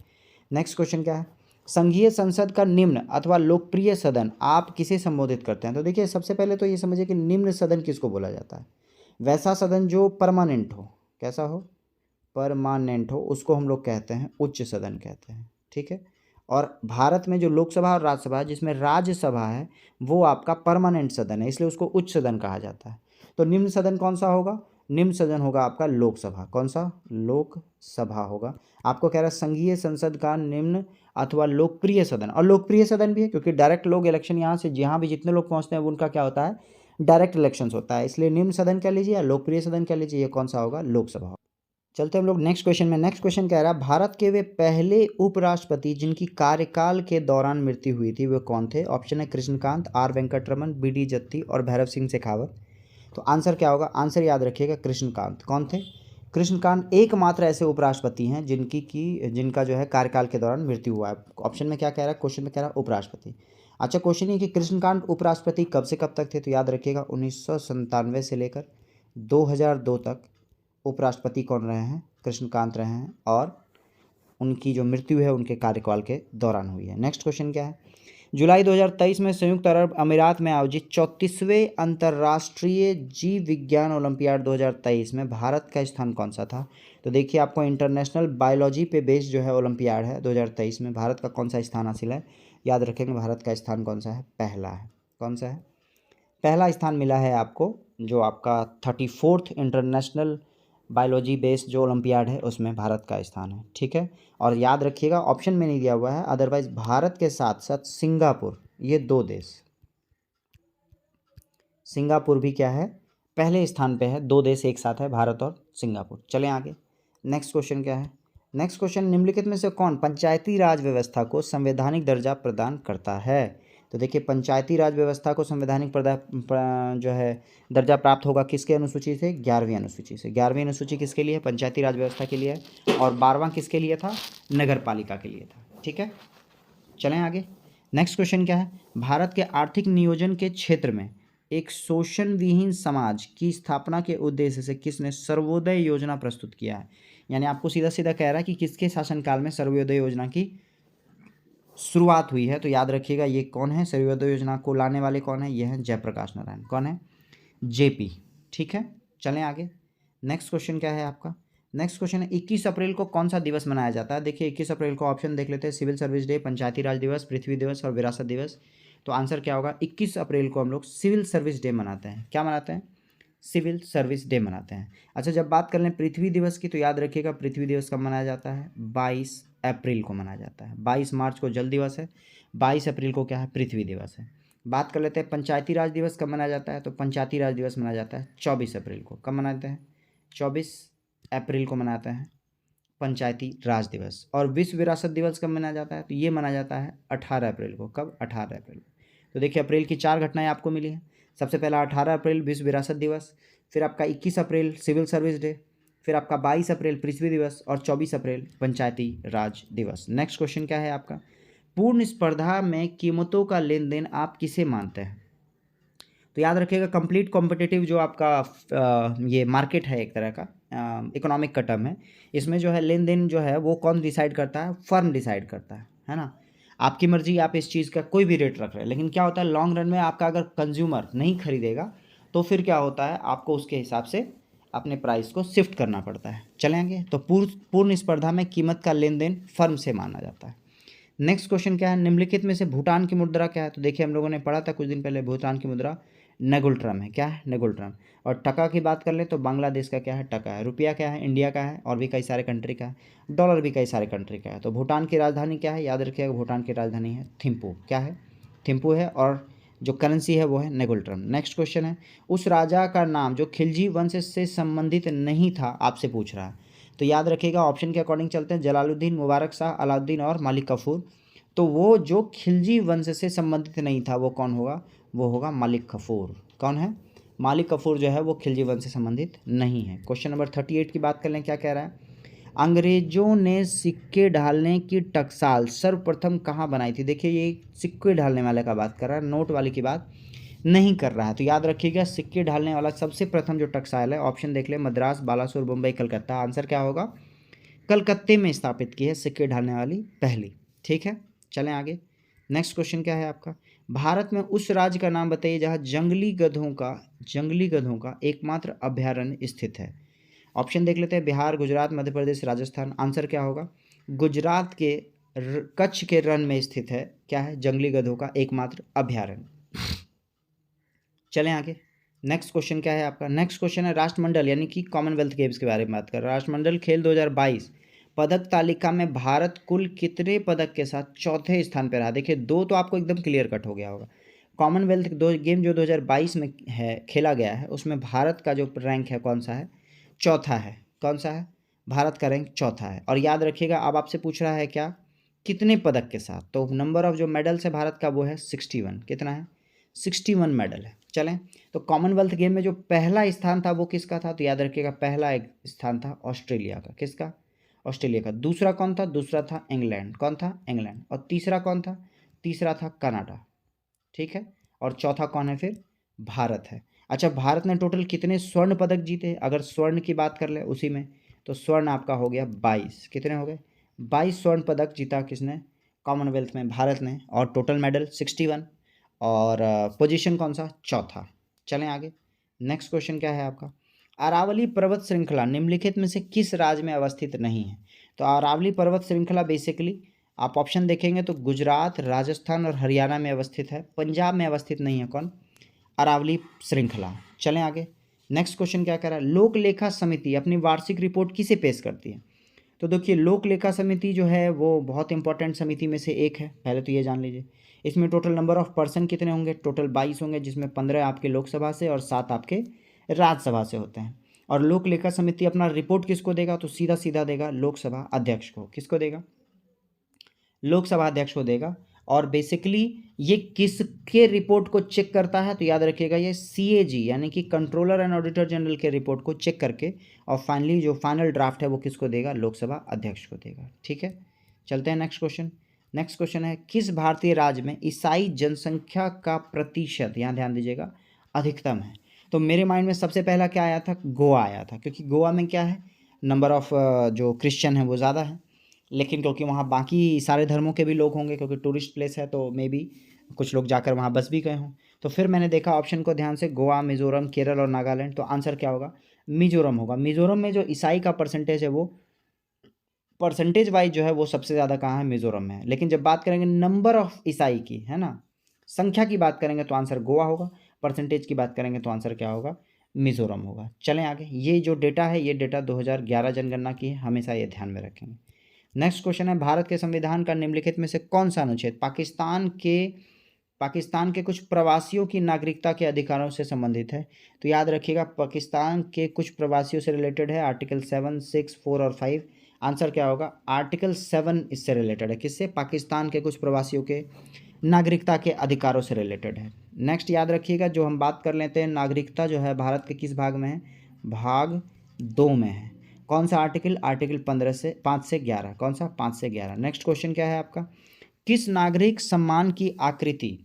नेक्स्ट क्वेश्चन क्या है? संघीय संसद का निम्न अथवा लोकप्रिय सदन आप किसे संबोधित करते हैं? तो देखिए सबसे पहले तो ये समझिए कि निम्न सदन किसको बोला जाता है? वैसा सदन जो परमानेंट हो। कैसा हो? परमानेंट हो, उसको हम लोग कहते हैं उच्च सदन कहते हैं। ठीक है। और भारत में जो लोकसभा और राज्यसभा है, जिसमें राज्यसभा है वो आपका परमानेंट सदन है, इसलिए उसको उच्च सदन कहा जाता है। तो निम्न सदन कौन सा होगा? निम्न सदन होगा आपका लोकसभा। कौन सा? लोकसभा होगा। आपको कह रहा है संघीय संसद का निम्न अथवा लोकप्रिय सदन, और लोकप्रिय सदन भी है क्योंकि डायरेक्ट लोग इलेक्शन यहाँ से जहाँ भी जितने लोग पहुँचते हैं उनका क्या होता है? डायरेक्ट इलेक्शंस होता है, इसलिए निम्न सदन कह लीजिए या लोकप्रिय सदन कह लीजिए, ये कौन सा होगा? लोकसभा। चलते हम लोग नेक्स्ट क्वेश्चन में। नेक्स्ट क्वेश्चन कह रहा है भारत के वे पहले उपराष्ट्रपति जिनकी कार्यकाल के दौरान मृत्यु हुई थी वे कौन थे? ऑप्शन है Krishnakant, R Venkataraman, B D Jatti और भैरव सिंह शेखावत। तो आंसर क्या होगा? आंसर याद रखिएगा कृष्णकांत। कौन थे? कृष्णकांत एकमात्र ऐसे उपराष्ट्रपति हैं जिनका जो है कार्यकाल के दौरान मृत्यु हुआ है। ऑप्शन में क्या कह रहा है? क्वेश्चन में कह रहा है उपराष्ट्रपति। अच्छा, क्वेश्चन ये कि कृष्णकांत उपराष्ट्रपति कब से कब तक थे? तो याद रखिएगा 1997 से लेकर 2002 तक उपराष्ट्रपति कौन रहे हैं? कृष्णकांत रहे हैं, और उनकी जो मृत्यु है उनके कार्यकाल के दौरान हुई है। नेक्स्ट क्वेश्चन क्या है? जुलाई 2023 में संयुक्त अरब अमीरात में आयोजित 34वें अंतर्राष्ट्रीय जीव विज्ञान ओलंपियाड 2023 में भारत का स्थान कौन सा था? तो देखिए, आपको इंटरनेशनल बायोलॉजी पे बेस्ड जो है ओलंपियाड है 2023 में, भारत का कौन सा स्थान हासिल है? याद रखेंगे भारत का स्थान कौन सा है? पहला है। कौन सा है? पहला स्थान मिला है आपको, जो आपका 34th इंटरनेशनल बायोलॉजी बेस्ड जो ओलंपियाड है उसमें भारत का स्थान है। ठीक है, और याद रखिएगा ऑप्शन में नहीं दिया हुआ है, अदरवाइज भारत के साथ साथ सिंगापुर, ये दो देश, सिंगापुर भी क्या है? पहले स्थान पे है। दो देश एक साथ है, भारत और सिंगापुर। चलें आगे। नेक्स्ट क्वेश्चन क्या है? नेक्स्ट क्वेश्चन, निम्नलिखित में से कौन पंचायती राज व्यवस्था को संवैधानिक दर्जा प्रदान करता है? तो देखिए, पंचायती राज व्यवस्था को संवैधानिक जो है दर्जा प्राप्त होगा किसके अनुसूची से? 11वीं अनुसूची से। 11वीं अनुसूची किसके लिए? पंचायती राज व्यवस्था के लिए है। और 12वां किसके लिए था? नगर पालिका के लिए था। ठीक है, चलें आगे। नेक्स्ट क्वेश्चन क्या है? भारत के आर्थिक नियोजन के क्षेत्र में एक शोषण विहीन समाज की स्थापना के उद्देश्य से किसने सर्वोदय योजना प्रस्तुत किया है? यानी आपको सीधा सीधा कह रहा है कि किसके शासनकाल में सर्वोदय योजना की शुरुआत हुई है। तो याद रखिएगा ये कौन है? सर्वोदय योजना को लाने वाले कौन है? ये हैं जयप्रकाश नारायण। कौन है? जेपी। ठीक है, चलें आगे। नेक्स्ट क्वेश्चन क्या है आपका? नेक्स्ट क्वेश्चन है 21 अप्रैल को कौन सा दिवस मनाया जाता है? देखिए 21 अप्रैल को ऑप्शन देख लेते हैं, सिविल सर्विस डे, पंचायती राज दिवस, पृथ्वी दिवस और विरासत दिवस। तो आंसर क्या होगा? 21 अप्रैल को हम लोग सिविल सर्विस डे मनाते हैं। क्या मनाते हैं? सिविल सर्विस डे मनाते हैं। अच्छा, जब बात कर लें पृथ्वी दिवस की तो याद रखिएगा पृथ्वी दिवस कब मनाया जाता है? 22 अप्रैल को मनाया जाता है। 22 मार्च को जल दिवस है, 22 अप्रैल को क्या है? पृथ्वी दिवस है। बात कर लेते हैं पंचायती राज दिवस कब मनाया जाता है? तो पंचायती राज दिवस मनाया जाता है 24 अप्रैल को। कब मनाते हैं? 24 अप्रैल को मनाते हैं पंचायती राज दिवस। और विश्व विरासत दिवस कब मनाया जाता है? तो ये मनाया जाता है 18 अप्रैल को। कब? 18 अप्रैल को। तो देखिए अप्रैल की 4 घटनाएं आपको मिली हैं। सबसे पहला 18 अप्रैल विश्व विरासत दिवस, फिर आपका 21 अप्रैल सिविल सर्विस डे, फिर आपका 22 अप्रैल पृथ्वी दिवस और 24 अप्रैल पंचायती राज दिवस। नेक्स्ट क्वेश्चन क्या है आपका? पूर्ण स्पर्धा में कीमतों का लेन देन आप किसे मानते हैं? तो याद रखिएगा कंप्लीट कॉम्पिटिटिव जो आपका ये मार्केट है, एक तरह का इकोनॉमिक का टर्म है। इसमें जो है लेन देन जो है वो कौन डिसाइड करता है? फर्म डिसाइड करता है ना। आपकी मर्जी, आप इस चीज़ का कोई भी रेट रख रहे हैं, लेकिन क्या होता है लॉन्ग रन में आपका अगर कंज्यूमर नहीं खरीदेगा तो फिर क्या होता है? आपको उसके हिसाब से अपने प्राइस को शिफ्ट करना पड़ता है। चलेंगे तो पूर्ण स्पर्धा में कीमत का लेन देन फर्म से माना जाता है। नेक्स्ट क्वेश्चन क्या है? निम्नलिखित में से भूटान की मुद्रा क्या है? तो देखिए हम लोगों ने पढ़ा था कुछ दिन पहले, भूटान की मुद्रा नेगुलट्रम है। क्या है? नेगुलट्रम। और टका की बात कर ले तो बांग्लादेश का क्या है? टका है। रुपया क्या है? इंडिया का है और भी कई सारे कंट्री का है। डॉलर भी कई सारे कंट्री का है। तो भूटान की राजधानी क्या है? याद रखिएगा भूटान की राजधानी है थिम्पू। क्या है? थिम्पू है। और जो करेंसी है वो है नेगुलट्रम। नेक्स्ट क्वेश्चन है उस राजा का नाम जो खिलजी वंश से संबंधित नहीं था, आपसे पूछ रहा है। तो याद रखिएगा ऑप्शन के अकॉर्डिंग चलते हैं, जलालुद्दीन, मुबारक शाह, अलाउद्दीन और मालिक कफूर। तो वो जो खिलजी वंश से संबंधित नहीं था वो कौन होगा? वो होगा मालिक कफूर। कौन है? मालिक कफूर जो है वो खिलजी वंश से संबंधित नहीं है। क्वेश्चन नंबर 38 की बात कर लें, क्या कह रहा है? अंग्रेजों ने सिक्के ढालने की टकसाल सर्वप्रथम कहाँ बनाई थी? देखिए ये सिक्के ढालने वाले का बात कर रहा है, नोट वाले की बात नहीं कर रहा है। तो याद रखिएगा सिक्के ढालने वाला सबसे प्रथम जो टकसाल है, ऑप्शन देख ले, मद्रास, बालासुर, मुंबई, कलकत्ता। आंसर क्या होगा? कलकत्ते में स्थापित की है सिक्के ढालने वाली पहली। ठीक है, चलें आगे। नेक्स्ट क्वेश्चन क्या है आपका? भारत में उस राज्य का नाम बताइए जहाँ जंगली गधों का एकमात्र अभयारण्य स्थित है। ऑप्शन देख लेते हैं, बिहार, गुजरात, मध्य प्रदेश, राजस्थान। आंसर क्या होगा? गुजरात के कच्छ के रण में स्थित है, क्या है, जंगली गधों का एकमात्र अभ्यारण्य। चलें आगे। नेक्स्ट क्वेश्चन क्या है आपका? नेक्स्ट क्वेश्चन है राष्ट्रमंडल यानी कि कॉमनवेल्थ गेम्स के बारे में बात कर रहे हैं। राष्ट्रमंडल खेल 2022 पदक तालिका में भारत कुल कितने पदक के साथ चौथे स्थान पर रहा? देखिए, दो तो आपको एकदम क्लियर कट हो गया होगा। कॉमनवेल्थ दो गेम जो 2022 में है खेला गया है, उसमें भारत का जो रैंक है कौन सा है? चौथा है। कौन सा है? भारत का रैंक चौथा है। और याद रखिएगा, अब आपसे पूछ रहा है क्या, कितने पदक के साथ? तो नंबर ऑफ जो मेडल्स है भारत का वो है 61। कितना है? 61 मेडल है। चलें, तो कॉमनवेल्थ गेम में जो पहला स्थान था वो किसका था? तो याद रखिएगा, पहला एक स्थान था ऑस्ट्रेलिया का। किसका? ऑस्ट्रेलिया का। दूसरा कौन था? दूसरा था इंग्लैंड। कौन था? इंग्लैंड। और तीसरा कौन था? तीसरा था कनाडा। ठीक है। और चौथा कौन है फिर? भारत है। अच्छा, भारत ने टोटल कितने स्वर्ण पदक जीते? अगर स्वर्ण की बात कर ले उसी में, तो स्वर्ण आपका हो गया 22। कितने हो गए? 22 स्वर्ण पदक जीता किसने? कॉमनवेल्थ में भारत ने। और टोटल मेडल 61। और पोजीशन कौन सा? चौथा। चलें आगे। नेक्स्ट क्वेश्चन क्या है आपका? अरावली पर्वत श्रृंखला निम्नलिखित में से किस राज्य में अवस्थित नहीं है? तो अरावली पर्वत श्रृंखला बेसिकली आप ऑप्शन देखेंगे तो गुजरात, राजस्थान और हरियाणा में अवस्थित है, पंजाब में अवस्थित नहीं है। कौन? अरावली श्रृंखला। चलें आगे। नेक्स्ट क्वेश्चन क्या कह रहा है? लोक लेखा समिति अपनी वार्षिक रिपोर्ट किसे पेश करती है? तो देखिए, लोक लेखा समिति जो है वो बहुत इंपॉर्टेंट समिति में से एक है, पहले तो ये जान लीजिए। इसमें टोटल नंबर ऑफ पर्सन कितने होंगे? टोटल 22 होंगे, जिसमें 15 आपके लोकसभा से और 7 आपके राज्यसभा से होते हैं। और लोक लेखा समिति अपना रिपोर्ट किसको देगा? तो सीधा सीधा देगा लोकसभा अध्यक्ष को। किसको देगा? लोकसभा अध्यक्ष को देगा। और बेसिकली ये किसके रिपोर्ट को चेक करता है? तो याद रखिएगा, ये सीएजी यानी कि कंट्रोलर एंड ऑडिटर जनरल के रिपोर्ट को चेक करके और फाइनली जो फाइनल ड्राफ्ट है वो किसको देगा? लोकसभा अध्यक्ष को देगा। ठीक है, चलते हैं नेक्स्ट क्वेश्चन। नेक्स्ट क्वेश्चन है, किस भारतीय राज्य में ईसाई जनसंख्या का प्रतिशत, यहाँ ध्यान दीजिएगा, अधिकतम है? तो मेरे माइंड में सबसे पहला क्या आया था? गोवा आया था, क्योंकि गोवा में क्या है, नंबर ऑफ जो क्रिश्चियन है वो ज़्यादा है। लेकिन क्योंकि वहाँ बाकी सारे धर्मों के भी लोग होंगे, क्योंकि टूरिस्ट प्लेस है, तो मे बी कुछ लोग जाकर वहाँ बस भी गए हों। तो फिर मैंने देखा ऑप्शन को ध्यान से, गोवा, मिज़ोरम, केरल और नागालैंड। तो आंसर क्या होगा? मिज़ोरम होगा। मिज़ोरम में जो ईसाई का परसेंटेज है वो परसेंटेज वाइज जो है वो सबसे ज़्यादा कहाँ है? मिज़ोरम में है। लेकिन जब बात करेंगे नंबर ऑफ ईसाई की, है ना, संख्या की बात करेंगे तो आंसर गोवा होगा। परसेंटेज की बात करेंगे तो आंसर क्या होगा? मिज़ोरम होगा। चलें आगे। ये जो डेटा है ये डेटा 2011 जनगणना की है, हमेशा ये ध्यान में रखेंगे। नेक्स्ट क्वेश्चन है, भारत के संविधान का निम्नलिखित में से कौन सा अनुच्छेद पाकिस्तान के कुछ प्रवासियों की नागरिकता के अधिकारों से संबंधित है? तो याद रखिएगा, पाकिस्तान के कुछ प्रवासियों से रिलेटेड है आर्टिकल 7, 6, 4 और 5। आंसर क्या होगा? आर्टिकल 7 इससे रिलेटेड है। किससे? पाकिस्तान के कुछ प्रवासियों के नागरिकता के अधिकारों से रिलेटेड है। नेक्स्ट याद रखिएगा, जो हम बात कर लेते हैं, नागरिकता जो है भारत के किस भाग में है? भाग 2 में है। कौन सा आर्टिकल? आर्टिकल 15 से 5 से 11। कौन सा? 5 से 11। नेक्स्ट क्वेश्चन क्या है आपका? किस नागरिक सम्मान की आकृति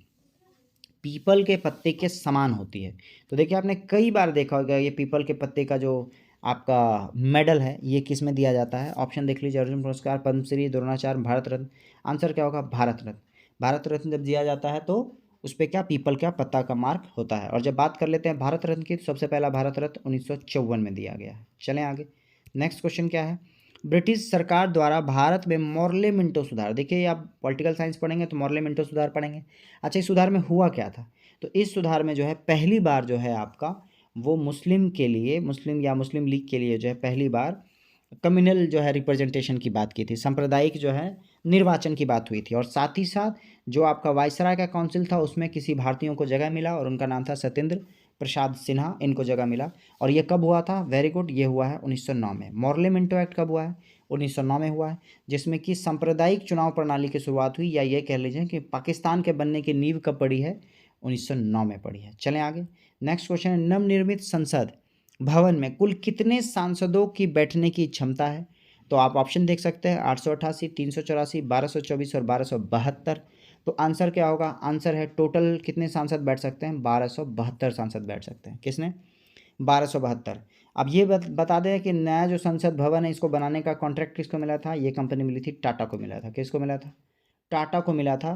पीपल के पत्ते के समान होती है? तो देखिए, आपने कई बार देखा होगा ये पीपल के पत्ते का जो आपका मेडल है ये किस में दिया जाता है? ऑप्शन देख लीजिए, अर्जुन पुरस्कार, पद्मश्री, द्रोणाचार्य, भारत रत्न। आंसर क्या होगा? भारत रत्न। भारत रत्न जब दिया जाता है तो उस पर क्या, पीपल का पत्ता का मार्क होता है। और जब बात कर लेते हैं भारत रत्न की, तो सबसे पहला भारत रत्न 1954 में दिया गया है। चलें आगे। नेक्स्ट क्वेश्चन क्या है? ब्रिटिश सरकार द्वारा भारत में मॉर्ले मिंटो सुधार, देखिए आप पॉलिटिकल साइंस पढ़ेंगे तो मॉर्ले मिंटो सुधार पढ़ेंगे। अच्छा, इस सुधार में हुआ क्या था? तो इस सुधार में जो है पहली बार जो है आपका वो मुस्लिम के लिए, मुस्लिम या मुस्लिम लीग के लिए जो है पहली बार कम्युनल जो है रिप्रेजेंटेशन की बात की थी, सांप्रदायिक जो है निर्वाचन की बात हुई थी। और साथ ही साथ जो आपका वायसराय का काउंसिल था उसमें किसी भारतीयों को जगह मिला और उनका नाम था सत्येंद्र प्रसाद सिन्हा, इनको जगह मिला। और ये कब हुआ था? वेरी गुड, ये हुआ है 1909 में। मॉर्ले मिंटो एक्ट कब हुआ है? 1909 में हुआ है, जिसमें कि सांप्रदायिक चुनाव प्रणाली की शुरुआत हुई, या ये कह लीजिए कि पाकिस्तान के बनने की नींव कब पड़ी है? 1909 में पड़ी है। चलें आगे। नेक्स्ट क्वेश्चन है, नवनिर्मित संसद भवन में कुल कितने सांसदों की बैठने की क्षमता है? तो आप ऑप्शन देख सकते हैं, 888, 384, 1224 और 1272। तो आंसर क्या होगा? आंसर है टोटल कितने सांसद बैठ सकते हैं? 1272 सांसद बैठ सकते हैं। किसने? 1272। अब ये बता दें कि नया जो संसद भवन है इसको बनाने का कॉन्ट्रैक्ट किसको मिला था? ये कंपनी मिली थी, टाटा को मिला था। किसको मिला था? टाटा को मिला था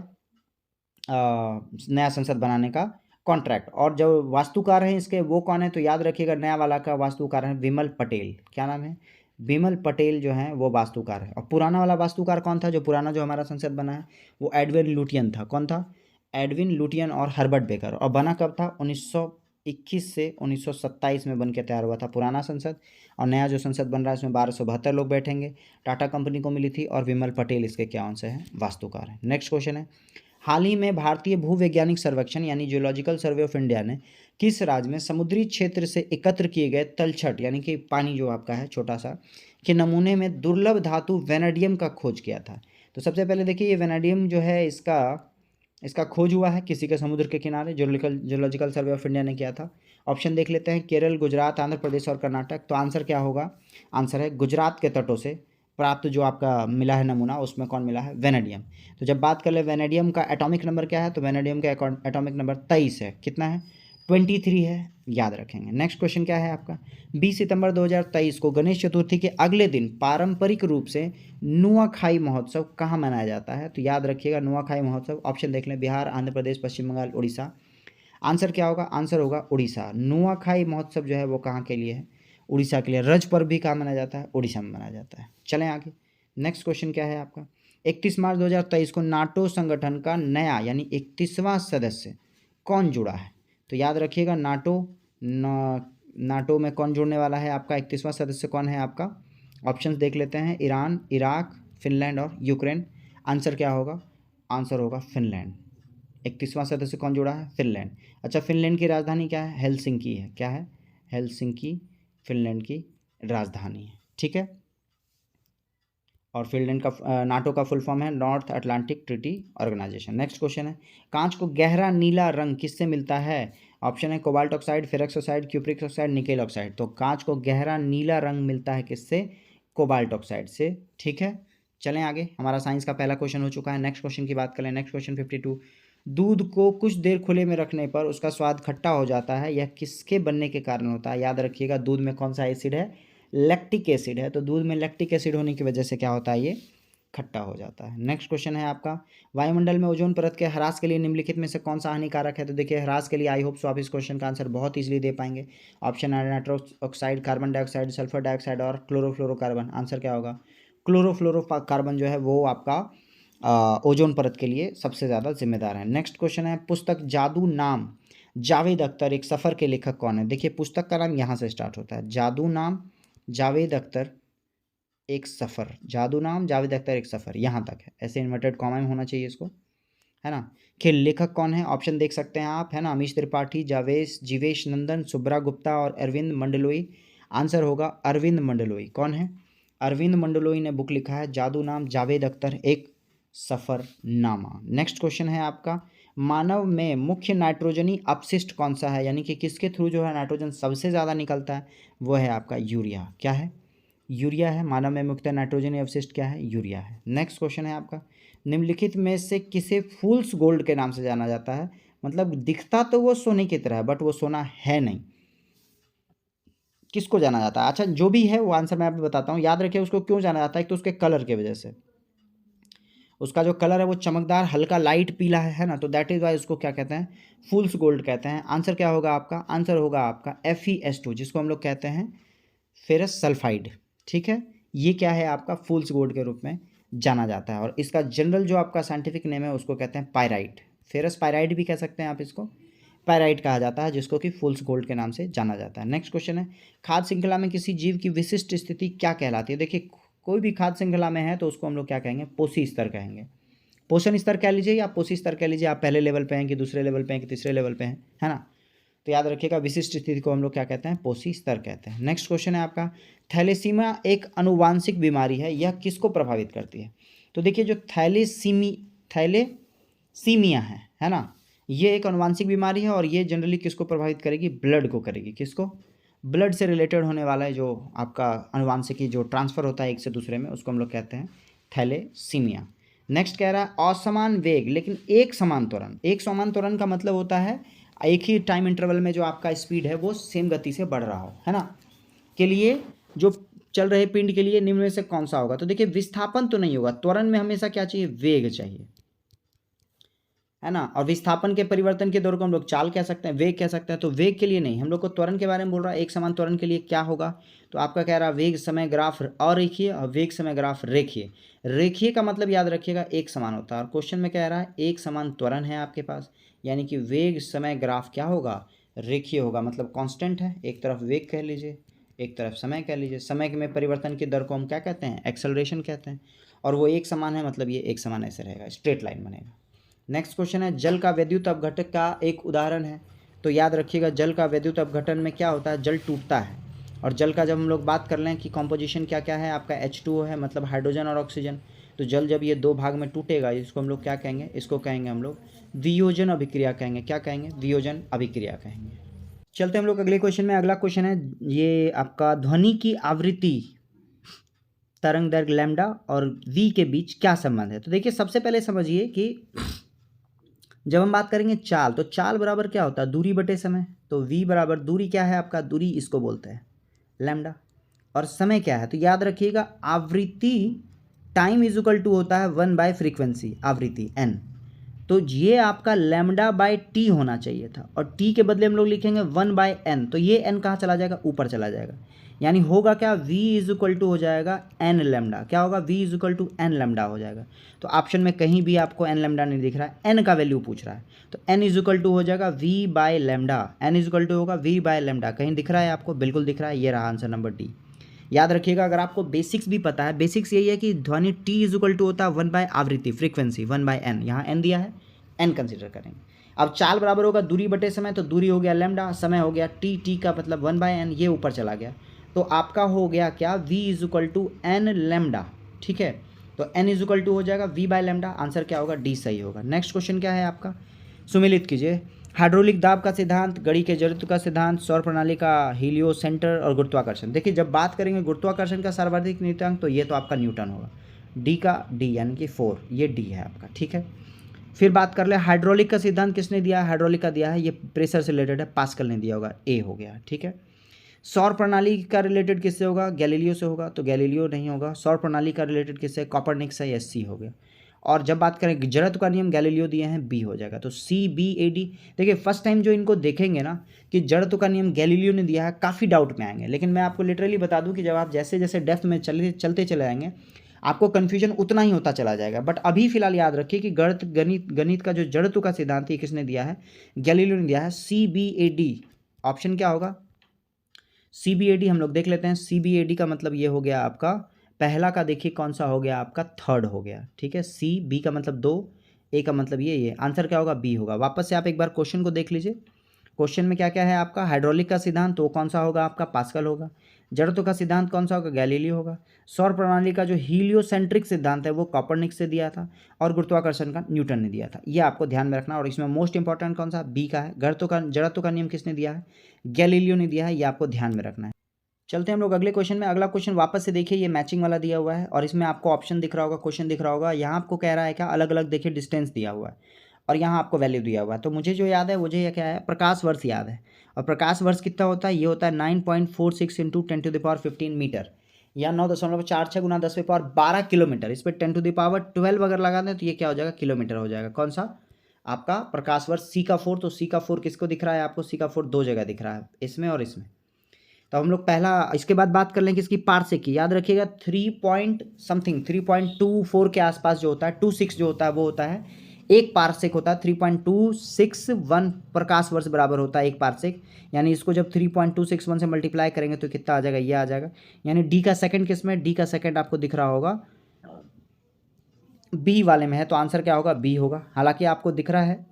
नया संसद बनाने का कॉन्ट्रैक्ट। और जो वास्तुकार हैं इसके वो कौन है? तो याद रखिएगा, नया वाला का वास्तुकार है विमल पटेल। क्या नाम है? विमल पटेल जो हैं वो वास्तुकार है। और पुराना वाला वास्तुकार कौन था, जो पुराना जो हमारा संसद बना है वो एडविन लुटियन था। कौन था, एडविन लुटियन और हर्बर्ट बेकर। और बना कब था, 1921 से 1927 में बन के तैयार हुआ था पुराना संसद। और नया जो संसद बन रहा है इसमें 1272 लोग बैठेंगे। टाटा कंपनी को मिली थी और विमल पटेल इसके क्या अंश हैं, वास्तुकार हैं। नेक्स्ट क्वेश्चन है, हाल ही में भारतीय भूवैज्ञानिक सर्वेक्षण यानी जियोलॉजिकल सर्वे ऑफ इंडिया ने किस राज्य में समुद्री क्षेत्र से एकत्र किए गए तलछट यानी कि पानी जो आपका है छोटा सा के नमूने में दुर्लभ धातु वेनेडियम का खोज किया था। तो सबसे पहले देखिए ये वेनेडियम जो है इसका खोज हुआ है किसी के समुद्र के किनारे, जियोलॉजिकल सर्वे ऑफ इंडिया ने किया था। ऑप्शन देख लेते हैं, केरल, गुजरात, आंध्र प्रदेश और कर्नाटक। तो आंसर क्या होगा, आंसर है गुजरात के तटों से प्राप्त जो आपका मिला है नमूना, उसमें कौन मिला है, वेनेडियम। तो जब बात कर ले वेनेडियम का एटॉमिक नंबर क्या है, तो वेनेडियम का एटॉमिक नंबर 23 है। कितना है, 23 है, याद रखेंगे। नेक्स्ट क्वेश्चन क्या है आपका, 20 सितंबर 2023 को गणेश चतुर्थी के अगले दिन पारंपरिक रूप से नुआखाई महोत्सव कहाँ मनाया जाता है। तो याद रखिएगा नुआखाई महोत्सव, ऑप्शन देख लें, बिहार, आंध्र प्रदेश, पश्चिम बंगाल, उड़ीसा। आंसर क्या होगा, आंसर होगा उड़ीसा। नुआखाई महोत्सव जो है वो कहाँ के लिए है, उड़ीसा के लिए। रज पर्व भी कहाँ मनाया जाता है, उड़ीसा में मनाया जाता है। चलें आगे, नेक्स्ट क्वेश्चन क्या है आपका, 31 मार्च 2023 को नाटो संगठन का नया यानी 31वां सदस्य कौन जुड़ा है। तो याद रखिएगा नाटो में कौन जुड़ने वाला है आपका, 31वां सदस्य कौन है आपका। ऑप्शंस देख लेते हैं, ईरान, इराक, फिनलैंड और यूक्रेन। आंसर क्या होगा, आंसर होगा फिनलैंड। 31वां सदस्य कौन जुड़ा है, फिनलैंड। अच्छा, फिनलैंड की राजधानी क्या है, हेलसिंकी है। क्या है, हेलसिंकी फिनलैंड की राजधानी है। ठीक है, और फिनलैंड का नाटो का फुल फॉर्म है North Atlantic Treaty Organization. Next question है, कांच को गहरा नीला रंग किससे मिलता है। ऑप्शन है cobalt oxide, ferrous oxide, cupric oxide, nickel oxide. तो कांच को गहरा नीला रंग मिलता है किससे, कोबाल्ट ऑक्साइड से। ठीक है, चलें आगे, हमारा साइंस का पहला क्वेश्चन हो चुका है। नेक्स्ट क्वेश्चन की बात करें, नेक्स्ट क्वेश्चन 52, दूध को कुछ देर खुले में रखने पर उसका स्वाद खट्टा हो जाता है, यह किसके बनने के कारण होता है। याद रखिएगा दूध में कौन सा एसिड है, लैक्टिक एसिड है। तो दूध में लैक्टिक एसिड होने की वजह से क्या होता है, ये खट्टा हो जाता है। नेक्स्ट क्वेश्चन है आपका, वायुमंडल में ओजोन परत के ह्रास के लिए निम्नलिखित में से कौन सा हानिकारक है। तो देखिए ह्रास के लिए आई होप सो आप इस क्वेश्चन का आंसर बहुत इजीली दे पाएंगे। ऑप्शन है nitrous oxide, carbon dioxide, sulphur dioxide और क्लोरोफ्लोरोकार्बन। आंसर क्या होगा, क्लोरोफ्लोरोकार्बन जो है वो आपका ओजोन परत के लिए सबसे ज़्यादा जिम्मेदार है। नेक्स्ट क्वेश्चन है, पुस्तक जादू नाम जावेद अख्तर एक सफ़र के लेखक कौन है। देखिए पुस्तक का नाम यहाँ से स्टार्ट होता है, जादू नाम जावेद अख्तर एक सफ़र, जादू नाम जावेद अख्तर एक सफ़र, यहाँ तक है, ऐसे इन्वर्टेड कॉमा में होना चाहिए इसको, है ना। कि लेखक कौन है, ऑप्शन देख सकते हैं आप, है ना, अमीश त्रिपाठी, जीवेश नंदन, सुब्रा गुप्ता और अरविंद मंडलोई। आंसर होगा अरविंद मंडलोई। कौन है, अरविंद मंडलोई ने बुक लिखा है जादू नाम जावेद अख्तर एक सफ़रनामा। नेक्स्ट क्वेश्चन है आपका, मानव में मुख्य नाइट्रोजनी अपशिष्ट कौन सा है, यानी कि किसके थ्रू जो है नाइट्रोजन सबसे ज़्यादा निकलता है, वो है आपका यूरिया। क्या है, यूरिया है। मानव में मुख्य नाइट्रोजनी अवशिष्ट क्या है, यूरिया है। नेक्स्ट क्वेश्चन है आपका, निम्नलिखित में से किसे फूल्स गोल्ड के नाम से जाना जाता है। मतलब दिखता तो वो सोने की तरह है बट वो सोना है नहीं, किसको जाना जाता है। अच्छा जो भी है वो आंसर मैं आपको बताता हूँ, याद रखिए उसको क्यों जाना जाता है। एक तो उसके कलर की वजह से, उसका जो कलर है वो चमकदार हल्का लाइट पीला है ना, तो दैट इज़ वाई उसको क्या कहते हैं, फूल्स गोल्ड कहते हैं। आंसर क्या होगा आपका, आंसर होगा आपका FeS2 जिसको हम लोग कहते हैं फेरस सल्फाइड। ठीक है, ये क्या है आपका फूल्स गोल्ड के रूप में जाना जाता है। और इसका जनरल जो आपका साइंटिफिक नेम है उसको कहते हैं पायराइट, फेरस पायराइट भी कह सकते हैं आप, इसको पायराइट कहा जाता है जिसको कि फूल्स गोल्ड के नाम से जाना जाता है। नेक्स्ट क्वेश्चन है, खाद्य श्रृंखला में किसी जीव की विशिष्ट स्थिति क्या कहलाती है। देखिए कोई भी खाद्य श्रृंखला में है तो उसको हम लोग क्या कहेंगे, पोषी स्तर कहेंगे। पोषण स्तर कह लीजिए या पोषी स्तर कह लीजिए, आप पहले लेवल पे हैं कि दूसरे लेवल पे हैं कि तीसरे लेवल पे हैं, है ना। तो याद रखिएगा विशिष्ट स्थिति को हम लोग क्या कहते हैं, पोषी स्तर कहते हैं। नेक्स्ट क्वेश्चन है आपका, थैलेसीमिया एक आनुवांशिक बीमारी है, यह किसको प्रभावित करती है। तो देखिए जो थैलेसीमिया है ना, ये एक आनुवांशिक बीमारी है और ये जनरली किसको प्रभावित करेगी, ब्लड को करेगी। किसको, ब्लड से रिलेटेड होने वाला है जो आपका आनुवांशिकी जो ट्रांसफ़र होता है एक से दूसरे में, उसको हम लोग कहते हैं थैलेसीमिया। नेक्स्ट कह रहा है असमान वेग लेकिन एक समान त्वरण। एक समान त्वरण का मतलब होता है एक ही टाइम इंटरवल में जो आपका स्पीड है वो सेम गति से बढ़ रहा हो, है ना, के लिए जो चल रहे पिंड के लिए निम्न में से कौन सा होगा। तो देखिए विस्थापन तो नहीं होगा, त्वरण में हमेशा क्या चाहिए, वेग चाहिए। है ना। और विस्थापन के परिवर्तन के दौर को हम लोग चाल कह सकते हैं, वेग कह सकते हैं। तो वेग के लिए नहीं, हम लोग को त्वरण के बारे में बोल रहा है। एक समान त्वरण के लिए क्या होगा, तो आपका कह रहा है वेग समय ग्राफ अरेखीय और वेग समय ग्राफ रेखीय। रेखीय का मतलब याद रखिएगा एक समान होता है, और क्वेश्चन में कह रहा है एक समान त्वरण है आपके पास, यानी कि वेग समय ग्राफ क्या होगा, रेखीय होगा, मतलब कांस्टेंट है। एक तरफ वेग कह लीजिए, एक तरफ समय कह लीजिए। समय में परिवर्तन की दर को हम क्या कहते हैं, एक्सेलरेशन कहते हैं। और वो एक समान है, मतलब ये एक समान ऐसे रहेगा, स्ट्रेट लाइन बनेगा। नेक्स्ट क्वेश्चन है, जल का विद्युत अपघटन का एक उदाहरण है। तो याद रखिएगा जल का विद्युत अपघटन में क्या होता है, जल टूटता है। और जल का जब हम लोग बात कर लें कि कॉम्पोजिशन क्या क्या है, आपका H2O है, मतलब हाइड्रोजन और ऑक्सीजन। तो जल जब ये दो भाग में टूटेगा, इसको हम लोग क्या कहेंगे, इसको कहेंगे हम लोग वियोजन अभिक्रिया कहेंगे। क्या कहेंगे, वियोजन अभिक्रिया कहेंगे। चलते हम लोग अगले क्वेश्चन में। अगला क्वेश्चन है ये आपका, ध्वनि की आवृत्ति तरंग दैर्घ्य लैम्डा और v के बीच क्या संबंध है। तो देखिए सबसे पहले समझिए कि जब हम बात करेंगे चाल, तो चाल बराबर क्या होता है, दूरी बटे समय। तो v बराबर दूरी क्या है आपका, दूरी इसको बोलते हैं लैम्डा। और समय क्या है, तो याद रखिएगा आवृत्ति टाइम इज इक्वल टू होता है 1 बाय फ्रीक्वेंसी, आवृत्ति n। तो ये आपका लैम्डा बाय टी होना चाहिए था, और टी के बदले हम लोग लिखेंगे 1/n। तो ये n कहाँ चला जाएगा, ऊपर चला जाएगा। यानी होगा क्या, v इज इक्वल टू हो जाएगा n लैम्डा। क्या होगा, v is equal to n lambda हो जाएगा। तो ऑप्शन में कहीं भी आपको n लैम्डा नहीं दिख रहा है, n का वैल्यू पूछ रहा है। तो n इज इक्वल टू हो जाएगा v by lambda, n is equal to होगा v बाय लैम्डा। कहीं दिख रहा है आपको, बिल्कुल दिख रहा है, ये रहा आंसर नंबर डी। याद रखिएगा अगर आपको बेसिक्स भी पता है, बेसिक्स यही है कि ध्वनि t इज इक्वल टू होता है 1 बाय आवृत्ति फ्रीक्वेंसी 1/n। यहाँ n दिया है, n कंसिडर करेंगे। अब चाल बराबर होगा दूरी बटे समय, तो दूरी हो गया लैम्डा, समय हो गया टी, टी का मतलब 1/n, ये ऊपर चला गया। तो आपका हो गया क्या, v is equal to n lambda. ठीक है, तो n इज इक्वल टू हो जाएगा v बाय लैम्डा। आंसर क्या होगा, डी सही होगा। नेक्स्ट क्वेश्चन क्या है आपका, सुमेलित कीजिए। हाइड्रोलिक दाब का सिद्धांत, गड़ी के जड़त्व का सिद्धांत, सौर प्रणाली का हीलियो सेंटर और गुरुत्वाकर्षण। देखिए जब बात करेंगे गुरुत्वाकर्षण का सर्वाधिक नियतांक, तो ये तो आपका न्यूटन होगा, डी का डी यानी कि 4, ये डी है आपका। ठीक है, फिर बात कर ले हाइड्रोलिक का सिद्धांत किसने दिया है, हाइड्रोलिक का दिया है, ये प्रेशर से रिलेटेड है, पास्कल ने दिया होगा, ए हो गया। ठीक है, सौर प्रणाली का रिलेटेड किससे होगा, गैलीलियो से होगा, तो गैलीलियो नहीं होगा। सौर प्रणाली का रिलेटेड किससे, कॉपरनिकस से, एस सी हो गया। और जब बात करें जड़त्व का नियम, गैलीलियो दिए हैं, बी हो जाएगा। तो सी बी ए डी। देखिए फर्स्ट टाइम जो इनको देखेंगे ना कि जड़त्व का नियम गैलीलियो ने दिया है, काफ़ी डाउट में आएंगे। लेकिन मैं आपको लिटरली बता दूं कि जब आप जैसे जैसे डेप्थ में चलते चले आएंगे, आपको कन्फ्यूजन उतना ही होता चला जाएगा। बट अभी फिलहाल याद रखिए कि गणित का जो जड़त्व का सिद्धांत है किसने दिया है, गैलीलियो ने दिया है, C B A D. Option क्या होगा, सी बी ए डी। हम लोग देख लेते हैं, सी बी ए डी का मतलब ये हो गया आपका पहला का, देखिए कौन सा हो गया आपका, थर्ड हो गया। ठीक है, सी, बी का मतलब 2, ए का मतलब ये आंसर क्या होगा, बी होगा। वापस से आप एक बार क्वेश्चन को देख लीजिए। क्वेश्चन में क्या क्या है आपका, हाइड्रोलिक का सिद्धांत तो कौन सा होगा आपका, पास्कल होगा। जड़त्व का सिद्धांत कौन सा होगा, गैलीलियो होगा। सौर प्रणाली का जो हीलियोसेंट्रिक सिद्धांत है वो कॉपरनिकस से दिया था, और गुरुत्वाकर्षण का न्यूटन ने दिया था। ये आपको ध्यान में रखना। और इसमें मोस्ट इंपॉर्टेंट कौन सा, बी का है। जड़त्व का नियम किसने दिया है, गैलीलियो ने दिया है, ये आपको ध्यान में रखना है। चलते हैं हम लोग अगले क्वेश्चन में। अगला क्वेश्चन वापस से देखिए, ये मैचिंग वाला दिया हुआ है, और इसमें आपको ऑप्शन दिख रहा होगा, क्वेश्चन दिख रहा होगा। यहाँ आपको कह रहा है क्या, अलग अलग देखिए डिस्टेंस दिया हुआ है, और यहाँ आपको वैल्यू दिया हुआ है। तो मुझे जो याद है, मुझे ये क्या है, प्रकाश वर्ष याद है। और प्रकाश वर्ष कितना होता है, ये होता है 9.46 इंटू 10⁻15 मीटर, या 9.46 गुना 10⁻12 किलोमीटर। इस पर 10⁻12 अगर लगा दें तो ये क्या हो जाएगा, किलोमीटर हो जाएगा। कौन सा आपका प्रकाश वर्ष, सी का 4। तो सी का 4 किसको दिख रहा है आपको, सी का 4 दो जगह दिख रहा है, इसमें और इसमें। तो हम लोग पहला, इसके बाद बात कर लें किसकी, पारसेक की। याद रखिएगा 3.24 के आसपास जो होता है, 26 जो होता है वो होता है एक पारसेक होता है। 3.261 प्रकाश वर्ष बराबर होता है एक पारसेक। यानी इसको जब 3.261 से मल्टीप्लाई करेंगे तो कितना आ जाएगा, ये आ जाएगा। यानी डी का सेकंड किस में, डी का सेकंड आपको दिख रहा होगा बी वाले में है, तो आंसर क्या होगा, बी होगा। हालांकि आपको दिख रहा है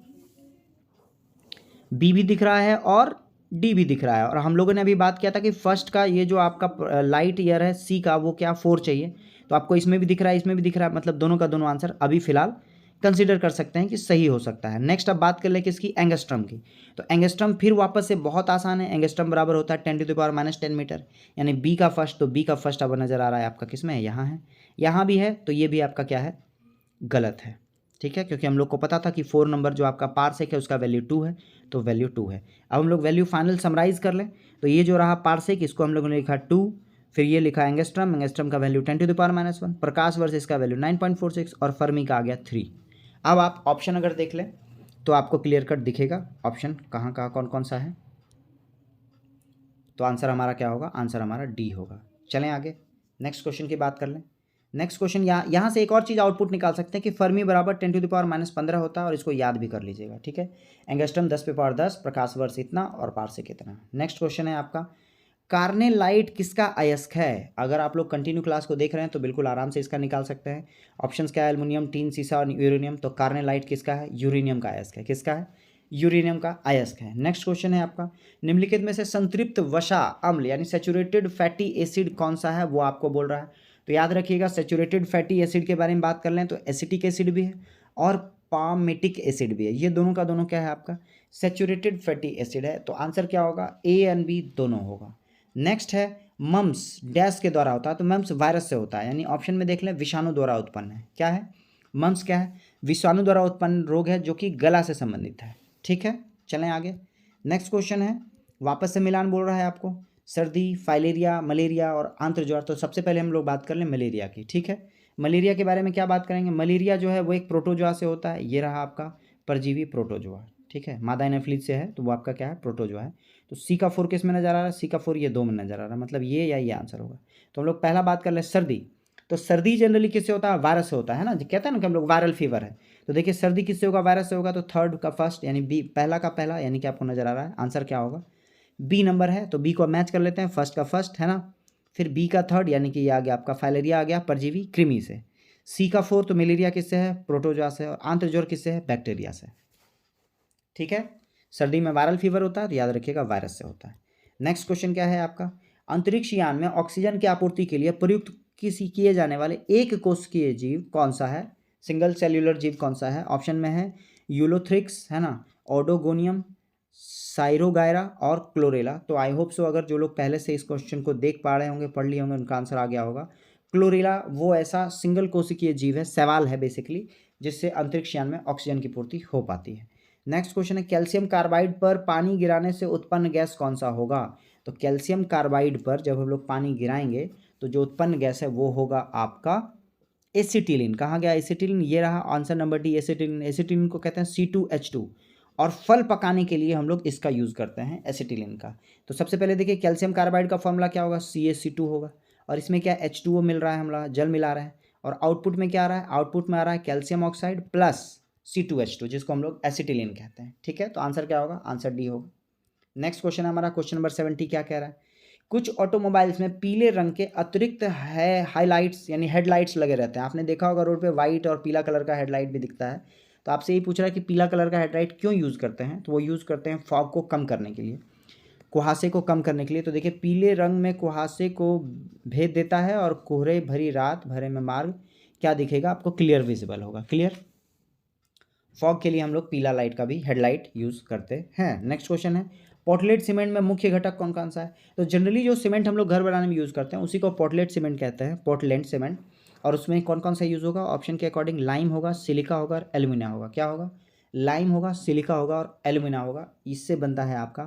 बी भी दिख रहा है और डी भी दिख रहा है। और हम लोगों ने अभी बात किया था कि फर्स्ट का ये जो आपका लाइट ईयर है सी का, वो क्या 4 चाहिए। तो आपको इसमें भी दिख रहा है, इसमें भी दिख रहा है, मतलब दोनों का दोनों आंसर अभी फिलहाल कंसीडर कर सकते हैं कि सही हो सकता है। नेक्स्ट अब बात कर ले किसकी, एंगस्ट्रम की। तो एंगस्ट्रम फिर वापस से बहुत आसान है। एंगस्ट्रम बराबर होता है 10⁻−10 मीटर। यानी बी का फर्स्ट, तो बी का फर्स्ट अब नज़र आ रहा है आपका किसमें है, यहाँ है, यहाँ भी है। तो ये भी आपका क्या है, गलत है। ठीक है, क्योंकि हम लोग को पता था कि 4 नंबर जो आपका पारसेक है उसका वैल्यू 2 है, तो वैल्यू 2 है। अब हम लोग वैल्यू फाइनल समराइज कर लें, तो ये जो रहा पारसेक, इसको हम लोगों ने लिखा 2, फिर ये लिखा एंगस्ट्रम, एंगस्ट्रम का वैल्यू 10⁻−1, प्रकाश वर्ष इसका वैल्यू 9.46, और फर्मी का आ गया 3। अब आप ऑप्शन अगर देख लें, तो आपको क्लियर कट दिखेगा ऑप्शन कहाँ कहाँ कौन कौन सा है। तो आंसर हमारा क्या होगा, आंसर हमारा डी होगा। चलें आगे नेक्स्ट क्वेश्चन की बात कर लें। नेक्स्ट क्वेश्चन यहाँ से एक और चीज़ आउटपुट निकाल सकते हैं कि फर्मी बराबर 10⁻⁻15 होता है, और इसको याद भी कर लीजिएगा, ठीक है। एंगस्ट्रम 10⁻10, प्रकाश वर्ष इतना और पारसेक इतना। नेक्स्ट क्वेश्चन है आपका, कार्नेलाइट किसका अयस्क है। अगर आप लोग कंटिन्यू क्लास को देख रहे हैं तो बिल्कुल आराम से इसका निकाल सकते हैं। ऑप्शंस क्या है, एल्युमिनियम, टीन, सीसा और यूरेनियम। तो कार्नेलाइट किसका है, यूरेनियम का अयस्क है। किसका है, यूरेनियम का अयस्क है। नेक्स्ट क्वेश्चन है आपका, निम्नलिखित में से संतृप्त वसा अम्ल यानी सैचुरेटेड फैटी एसिड कौन सा है, वो आपको बोल रहा है। तो याद रखिएगा, सैचुरेटेड फैटी एसिड के बारे में बात कर लें तो एसिटिक एसिड भी है और पामेटिक एसिड भी है। ये दोनों का दोनों क्या है, आपका सैचुरेटेड फैटी एसिड है। तो आंसर क्या होगा, ए एंड बी दोनों होगा। नेक्स्ट है, मम्स डैश के द्वारा होता है, तो मम्स वायरस से होता है, यानी ऑप्शन में देख लें विषाणु द्वारा उत्पन्न है। क्या है, मम्स क्या है, विषाणु द्वारा उत्पन्न रोग है जो कि गला से संबंधित है, ठीक है। चलें आगे नेक्स्ट क्वेश्चन है, वापस से मिलान बोल रहा है आपको, सर्दी, फाइलेरिया, मलेरिया और आंत्रज्वर। तो सबसे पहले हम लोग बात कर लें मलेरिया की, ठीक है। मलेरिया के बारे में क्या बात करेंगे, मलेरिया जो है वो एक प्रोटोजोआ से होता है। ये रहा आपका परजीवी प्रोटोजोआ, ठीक है, मादा एनाफिलीज से है, तो वो आपका क्या है, प्रोटोजोआ है। तो सी का 4 किस में नजर आ रहा है, सी का 4 ये 2 में नजर आ रहा है, मतलब ये या ये आंसर होगा। तो हम लोग पहला बात कर ले सर्दी। तो सर्दी जनरली किससे होता है, वायरस से होता है ना, जो कहते हैं ना कि हम लोग वायरल फीवर है। तो देखिए सर्दी किससे होगा, वायरस से होगा। तो थर्ड का फर्स्ट यानी बी, पहला का पहला यानी कि आपको नजर आ रहा है आंसर क्या होगा, बी नंबर है। तो बी को मैच कर लेते हैं, फर्स्ट का फर्स्ट है ना, फिर बी का थर्ड यानी कि ये आ गया आपका फाइलेरिया आ गया, परजीवी कृमि से। सी का 4 तो मलेरिया किससे है, प्रोटोजोआ से। और आंत्रज्वर किससे है, बैक्टीरिया से, ठीक है। सर्दी में वायरल फीवर होता है तो याद रखिएगा वायरस से होता है। नेक्स्ट क्वेश्चन क्या है आपका, अंतरिक्ष यान में ऑक्सीजन की आपूर्ति के लिए प्रयुक्त किए जाने वाले एक कोशिकीय जीव कौन सा है, सिंगल सेल्यूलर जीव कौन सा है। ऑप्शन में है यूलोथ्रिक्स है ना, ओडोगोनियम, साइरोगायरा और क्लोरेला। तो आई होप सो अगर जो लोग पहले से इस क्वेश्चन को देख पा रहे होंगे, पढ़ लिए होंगे, उनका आंसर आ गया होगा। क्लोरेला वो ऐसा सिंगल कोशिकीय जीव है, सवाल है बेसिकली, जिससे अंतरिक्ष यान में ऑक्सीजन की पूर्ति हो पाती है। नेक्स्ट क्वेश्चन है, कैल्शियम कार्बाइड पर पानी गिराने से उत्पन्न गैस कौन सा होगा। तो कैल्शियम कार्बाइड पर जब हम लोग पानी गिराएंगे तो जो उत्पन्न गैस है वो होगा आपका एसिटिलीन। कहाँ गया एसिटिलीन, ये रहा answer number D, acetylene. Acetylene को कहते हैं C2H2, और फल पकाने के लिए हम लोग इसका यूज़ करते हैं एसिटिलीन का। तो सबसे पहले देखिए कैल्शियम कार्बाइड का फॉर्मूला क्या होगा, CaC2 होगा, और इसमें क्या H2O मिल रहा है, हम लोग जल मिला रहे हैं, और आउटपुट में क्या आ रहा है, आउटपुट में आ रहा है कैल्शियम ऑक्साइड प्लस C2H2 जिसको हम लोग एसिटिलीन कहते हैं, ठीक है। तो आंसर क्या होगा, आंसर डी होगा। नेक्स्ट क्वेश्चन है हमारा, क्वेश्चन नंबर 70 क्या कह रहा है, कुछ ऑटोमोबाइल्स में पीले रंग के अतिरिक्त है हाईलाइट्स यानी हेडलाइट्स लगे रहते हैं। आपने देखा होगा रोड पे वाइट और पीला कलर का हेडलाइट भी दिखता है। तो आपसे यही पूछ रहा है कि पीला कलर का हेडलाइट क्यों यूज़ करते हैं। तो वो यूज़ करते हैं फॉग को कम करने के लिए, कुहासे को कम करने के लिए। तो देखिए पीले रंग में कुहासे को भेद देता है, और कोहरे भरी रात भरे में मार्ग क्या दिखेगा आपको, क्लियर विजिबल होगा। क्लियर, फॉग के लिए हम लोग पीला लाइट का भी हेडलाइट यूज़ करते हैं। नेक्स्ट क्वेश्चन है, पोर्टलैंड सीमेंट में मुख्य घटक कौन कौन सा है। तो जनरली जो सीमेंट हम लोग घर बनाने में यूज़ करते हैं उसी को पोर्टलैंड सीमेंट कहते हैं, पोर्टलैंड सीमेंट। और उसमें कौन कौन सा यूज़ होगा, ऑप्शन के अकॉर्डिंग लाइम होगा, सिलिका होगा और एल्यूमिना होगा। क्या होगा, लाइम होगा, सिलिका होगा और एल्यूमिना होगा, इससे बनता है आपका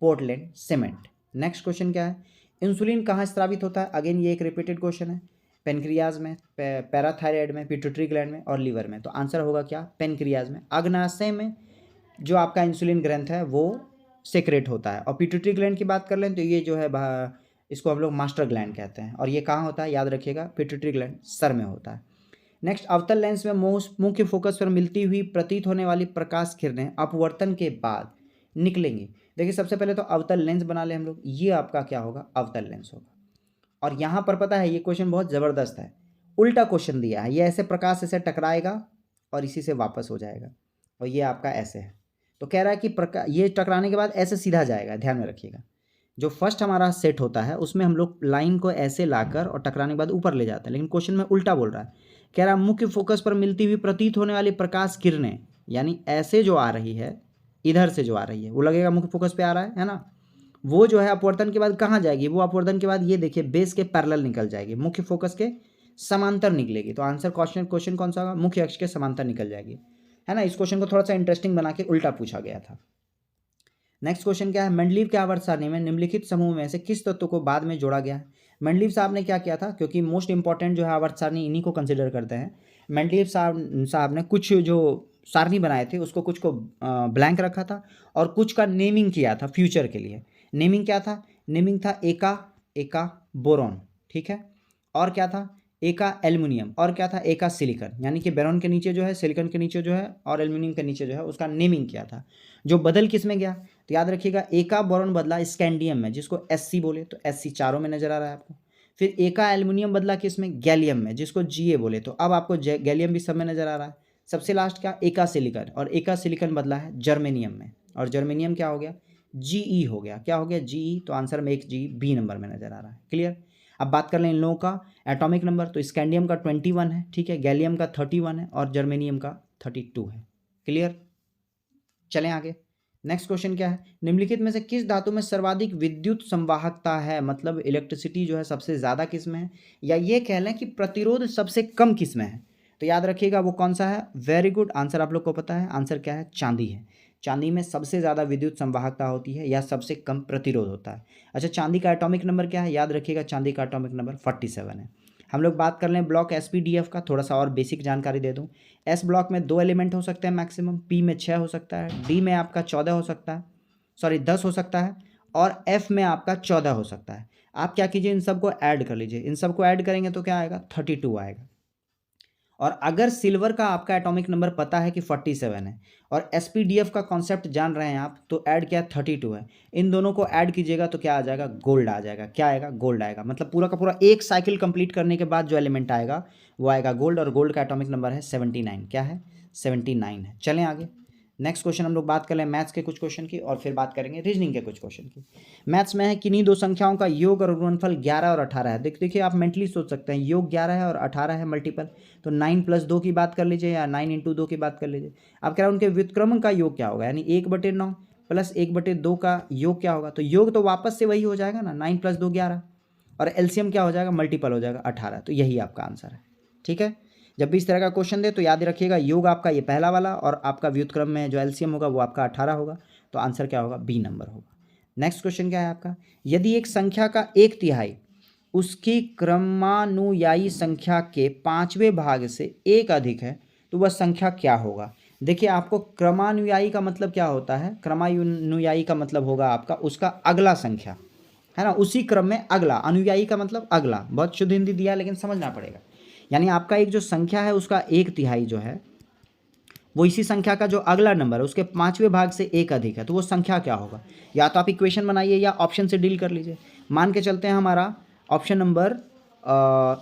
पोर्टलैंड सीमेंट। नेक्स्ट क्वेश्चन क्या है, इंसुलिन कहाँ स्रावित होता है। अगेन ये एक रिपीटेड क्वेश्चन है, पेनक्रियाज में, पैराथायराइड में, पिट्यूटरी ग्लैंड में और लीवर में। तो आंसर होगा क्या, पेनक्रियाज में। अग्नाशय में जो आपका इंसुलिन ग्रंथ है वो सेक्रेट होता है। और पिट्यूटरी ग्लैंड की बात कर लें तो ये जो है इसको हम लोग मास्टर ग्लैंड कहते हैं, और ये कहाँ होता है, याद रखिएगा पिट्यूटरी ग्लैंड सर में होता है। नेक्स्ट, अवतल लेंस में मुख्य फोकस पर मिलती हुई प्रतीत होने वाली प्रकाश किरणें अपवर्तन के बाद निकलेंगी। देखिए सबसे पहले तो अवतल लेंस बना ले हम लोग, ये आपका क्या होगा, अवतल लेंस होगा। और यहाँ पर पता है ये क्वेश्चन बहुत ज़बरदस्त है, उल्टा क्वेश्चन दिया है। ये ऐसे प्रकाश ऐसे टकराएगा और इसी से वापस हो जाएगा, और ये आपका ऐसे है। तो कह रहा है कि ये टकराने के बाद ऐसे सीधा जाएगा, ध्यान में रखिएगा। जो फर्स्ट हमारा सेट होता है उसमें हम लोग लाइन को ऐसे लाकर और टकराने के बाद ऊपर ले जाते हैं, लेकिन क्वेश्चन में उल्टा बोल रहा है। कह रहा है मुख्य फोकस पर मिलती हुई प्रतीत होने वाली प्रकाश किरणें, यानी ऐसे जो आ रही है, इधर से जो आ रही है वो लगेगा मुख्य फोकस पे आ रहा है ना, वो जो है अपवर्तन के बाद कहाँ जाएगी, वो अपवर्तन के बाद ये देखिए बेस के पैरेलल निकल जाएगी, मुख्य फोकस के समांतर निकलेगी। तो आंसर क्वेश्चन कौन सा होगा, मुख्य अक्ष के समांतर निकल जाएगी, है ना। इस क्वेश्चन को थोड़ा सा इंटरेस्टिंग बना के उल्टा पूछा गया था। नेक्स्ट क्वेश्चन क्या है, मेंडलीव के आवर्त सारणी में निम्नलिखित समूह में से किस तत्व को बाद में जोड़ा गया है। मेंडलीव साहब ने क्या किया था, क्योंकि मोस्ट इंपॉर्टेंट जो है आवर्त सारणी इन्हीं को कंसिडर करते हैं। मेंडलीव साहब ने कुछ जो सारणी बनाए थे, उसको कुछ को ब्लैंक रखा था और कुछ का नेमिंग किया था फ्यूचर के लिए। नेमिंग क्या था? नेमिंग था एका बोरॉन, ठीक है, और क्या था? एका एल्युमिनियम, और क्या था? एका सिलिकॉन। यानी कि बोरॉन के नीचे जो है, सिलिकॉन के नीचे जो है और एल्युमिनियम के नीचे जो है उसका नेमिंग किया था। जो बदल किस में गया? तो याद रखिएगा, एका बोरॉन बदला स्कैंडियम में, जिसको Sc बोले, तो Sc चारों में नजर आ रहा है आपको। फिर एका एल्युमिनियम बदला किस में? गैलियम में, जिसको Ga बोले, तो अब आपको गैलियम भी सब में नजर आ रहा है। सबसे लास्ट क्या? एका सिलिकॉन, और एका सिलिकॉन बदला है जर्मेनियम में, और जर्मेनियम क्या हो गया? Ge हो गया। क्या हो गया? Ge। तो आंसर में एक G बी नंबर में नजर आ रहा है। क्लियर? अब बात कर लें इन लोगों का एटॉमिक नंबर, तो स्कैंडियम का 21 है, ठीक है, गैलियम का 31 है और जर्मेनियम का 32 है। क्लियर? चलें आगे। नेक्स्ट क्वेश्चन क्या है? निम्नलिखित में से किस धातु में सर्वाधिक विद्युत संवाहकता है? मतलब इलेक्ट्रिसिटी जो है सबसे ज़्यादा किस में है, या ये कह लें कि प्रतिरोध सबसे कम किस में है? तो याद रखिएगा वो कौन सा है। वेरी गुड, आंसर आप लोग को पता है। आंसर क्या है? चांदी है। चांदी में सबसे ज़्यादा विद्युत संवाहकता होती है या सबसे कम प्रतिरोध होता है। अच्छा, चांदी का एटॉमिक नंबर क्या है? याद रखिएगा, चांदी का एटॉमिक नंबर 47 है। हम लोग बात कर लें ब्लॉक SPDF का, थोड़ा सा और बेसिक जानकारी दे दूं। S ब्लॉक में 2 एलिमेंट हो सकते हैं मैक्सिमम, P में 6 हो सकता है, D में आपका 14 हो सकता है, सॉरी 10 हो सकता है, और F में आपका 14 हो सकता है। आप क्या कीजिए, इन सबको ऐड कर लीजिए। इन सबको ऐड करेंगे तो क्या आएगा? 32 आएगा। और अगर सिल्वर का आपका एटॉमिक नंबर पता है कि 47 है और SPDF का कॉन्सेप्ट जान रहे हैं आप, तो ऐड क्या? 32 है। इन दोनों को ऐड कीजिएगा तो क्या आ जाएगा? गोल्ड आ जाएगा। क्या आएगा? गोल्ड आएगा। मतलब पूरा का पूरा एक साइकिल कंप्लीट करने के बाद जो एलिमेंट आएगा वो आएगा गोल्ड, और गोल्ड का एटॉमिक नंबर है 79। क्या है? 79 है। चलें आगे। नेक्स्ट क्वेश्चन हम लोग बात कर लें मैथ्स के कुछ क्वेश्चन की, और फिर बात करेंगे रीजनिंग के कुछ क्वेश्चन की। मैथ्स में है किन्हीं दो संख्याओं का योग और गुणनफल 11 और 18 है। देखिए आप मेंटली सोच सकते हैं, योग 11 है और 18 है मल्टीपल, तो 9 + 2 की बात कर लीजिए या 9 × 2 की बात कर लीजिए। अब कह रहा है उनके व्युत्क्रम का योग क्या होगा, यानी 1/9 प्लस 1/2 का योग क्या होगा? तो योग तो वापस से वही हो जाएगा ना, 9 + 2 11, और एलसीएम क्या हो जाएगा? मल्टीपल हो जाएगा 18। तो यही आपका आंसर है। ठीक है, जब भी इस तरह का क्वेश्चन दे तो याद रखिएगा, योग आपका ये पहला वाला, और आपका व्युत्क्रम में जो एलसीएम होगा वो आपका 18 होगा। तो आंसर क्या होगा? बी नंबर होगा। नेक्स्ट क्वेश्चन क्या है आपका? यदि एक संख्या का 1/3 उसकी क्रमानुयायी संख्या के 5वें भाग से 1 अधिक है तो वह संख्या क्या होगा? देखिए, आपको क्रमानुयायी का मतलब क्या होता है? क्रमानुयायी का मतलब होगा आपका उसका अगला संख्या, है ना, उसी क्रम में अगला। अनुयायी का मतलब अगला। बहुत शुद्ध हिंदी दिया लेकिन समझना पड़ेगा। यानी आपका एक जो संख्या है उसका 1/3 जो है वो इसी संख्या का जो अगला नंबर है उसके 5वें भाग से 1 अधिक है, तो वो संख्या क्या होगा? या तो आप इक्वेशन बनाइए या ऑप्शन से डील कर लीजिए। मान के चलते हैं हमारा ऑप्शन नंबर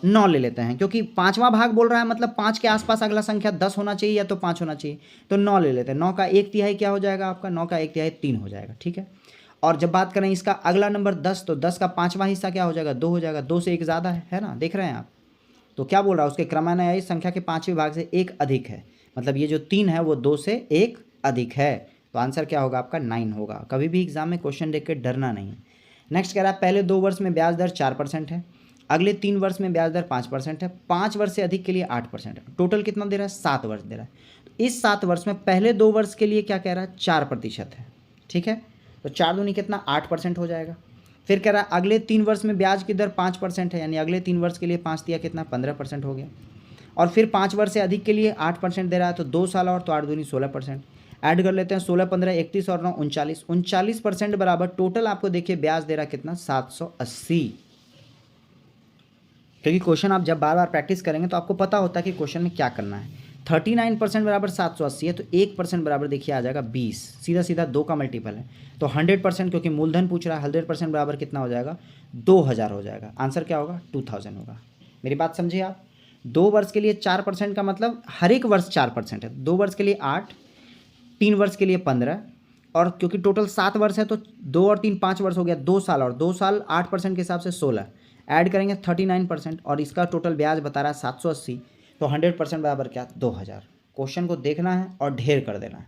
9 ले लेते हैं, क्योंकि 5वां भाग बोल रहा है, मतलब 5 के आसपास अगला संख्या 10 होना चाहिए या तो 5 होना चाहिए, तो 9 ले लेते हैं। 9 का 1/3 क्या हो जाएगा आपका? 9 का 1/3 3 हो जाएगा। ठीक है, और जब बात करें इसका अगला नंबर 10, तो 10 का 5वां हिस्सा क्या हो जाएगा? 2 हो जाएगा। 2 से 1 ज़्यादा है ना, देख रहे हैं आप? तो क्या बोल रहा है? उसके क्रमानुयायी संख्या के 5वें भाग से 1 अधिक है, मतलब ये जो 3 है वो 2 से 1 अधिक है। तो आंसर क्या होगा आपका? 9 होगा। कभी भी एग्जाम में क्वेश्चन देख के डरना नहीं। नेक्स्ट कह रहा है पहले 2 वर्ष में ब्याज दर 4% है, अगले 3 वर्ष में ब्याज दर 5% है, 5 वर्ष से अधिक के लिए 8% है। टोटल कितना दे रहा है? 7 वर्ष दे रहा है। तो इस 7 वर्ष में पहले 2 वर्ष के लिए क्या कह रहा है? 4% है। ठीक है, तो 4 दूनी कितना? 8% हो जाएगा। फिर कह रहा है अगले 3 वर्ष में ब्याज की दर 5% है, यानी अगले 3 वर्ष के लिए 5 दिया कितना? 15% हो गया। और फिर 5 वर्ष से अधिक के लिए 8% दे रहा है, तो 2 साल और, तो 8 दूनी 16%। ऐड कर लेते हैं, 16 15 31 और 9 39, 39% बराबर टोटल आपको देखिए ब्याज दे रहा कितना? 780। क्योंकि क्वेश्चन आप जब बार बार प्रैक्टिस करेंगे तो आपको पता होता है कि क्वेश्चन में क्या करना है। 39% बराबर 780 है, तो 1% बराबर देखिए आ जाएगा 20, सीधा सीधा 2 का मल्टीपल है। तो 100%, क्योंकि मूलधन पूछ रहा है, 100% बराबर कितना हो जाएगा? 2000 हो जाएगा। आंसर क्या होगा? 2000 होगा। मेरी बात समझिए आप। 2 वर्ष के लिए 4% का मतलब हर एक वर्ष 4% है। 2 वर्ष के लिए 8, 3 वर्ष के लिए 15, और क्योंकि टोटल 7 वर्ष है तो 2 और 3 5 वर्ष हो गया, 2 साल, और 2 साल 8% के हिसाब से 16, ऐड करेंगे 39%, और इसका टोटल ब्याज बता रहा है 780, तो 100% बराबर क्या? 2000। क्वेश्चन को देखना है और ढेर कर देना है।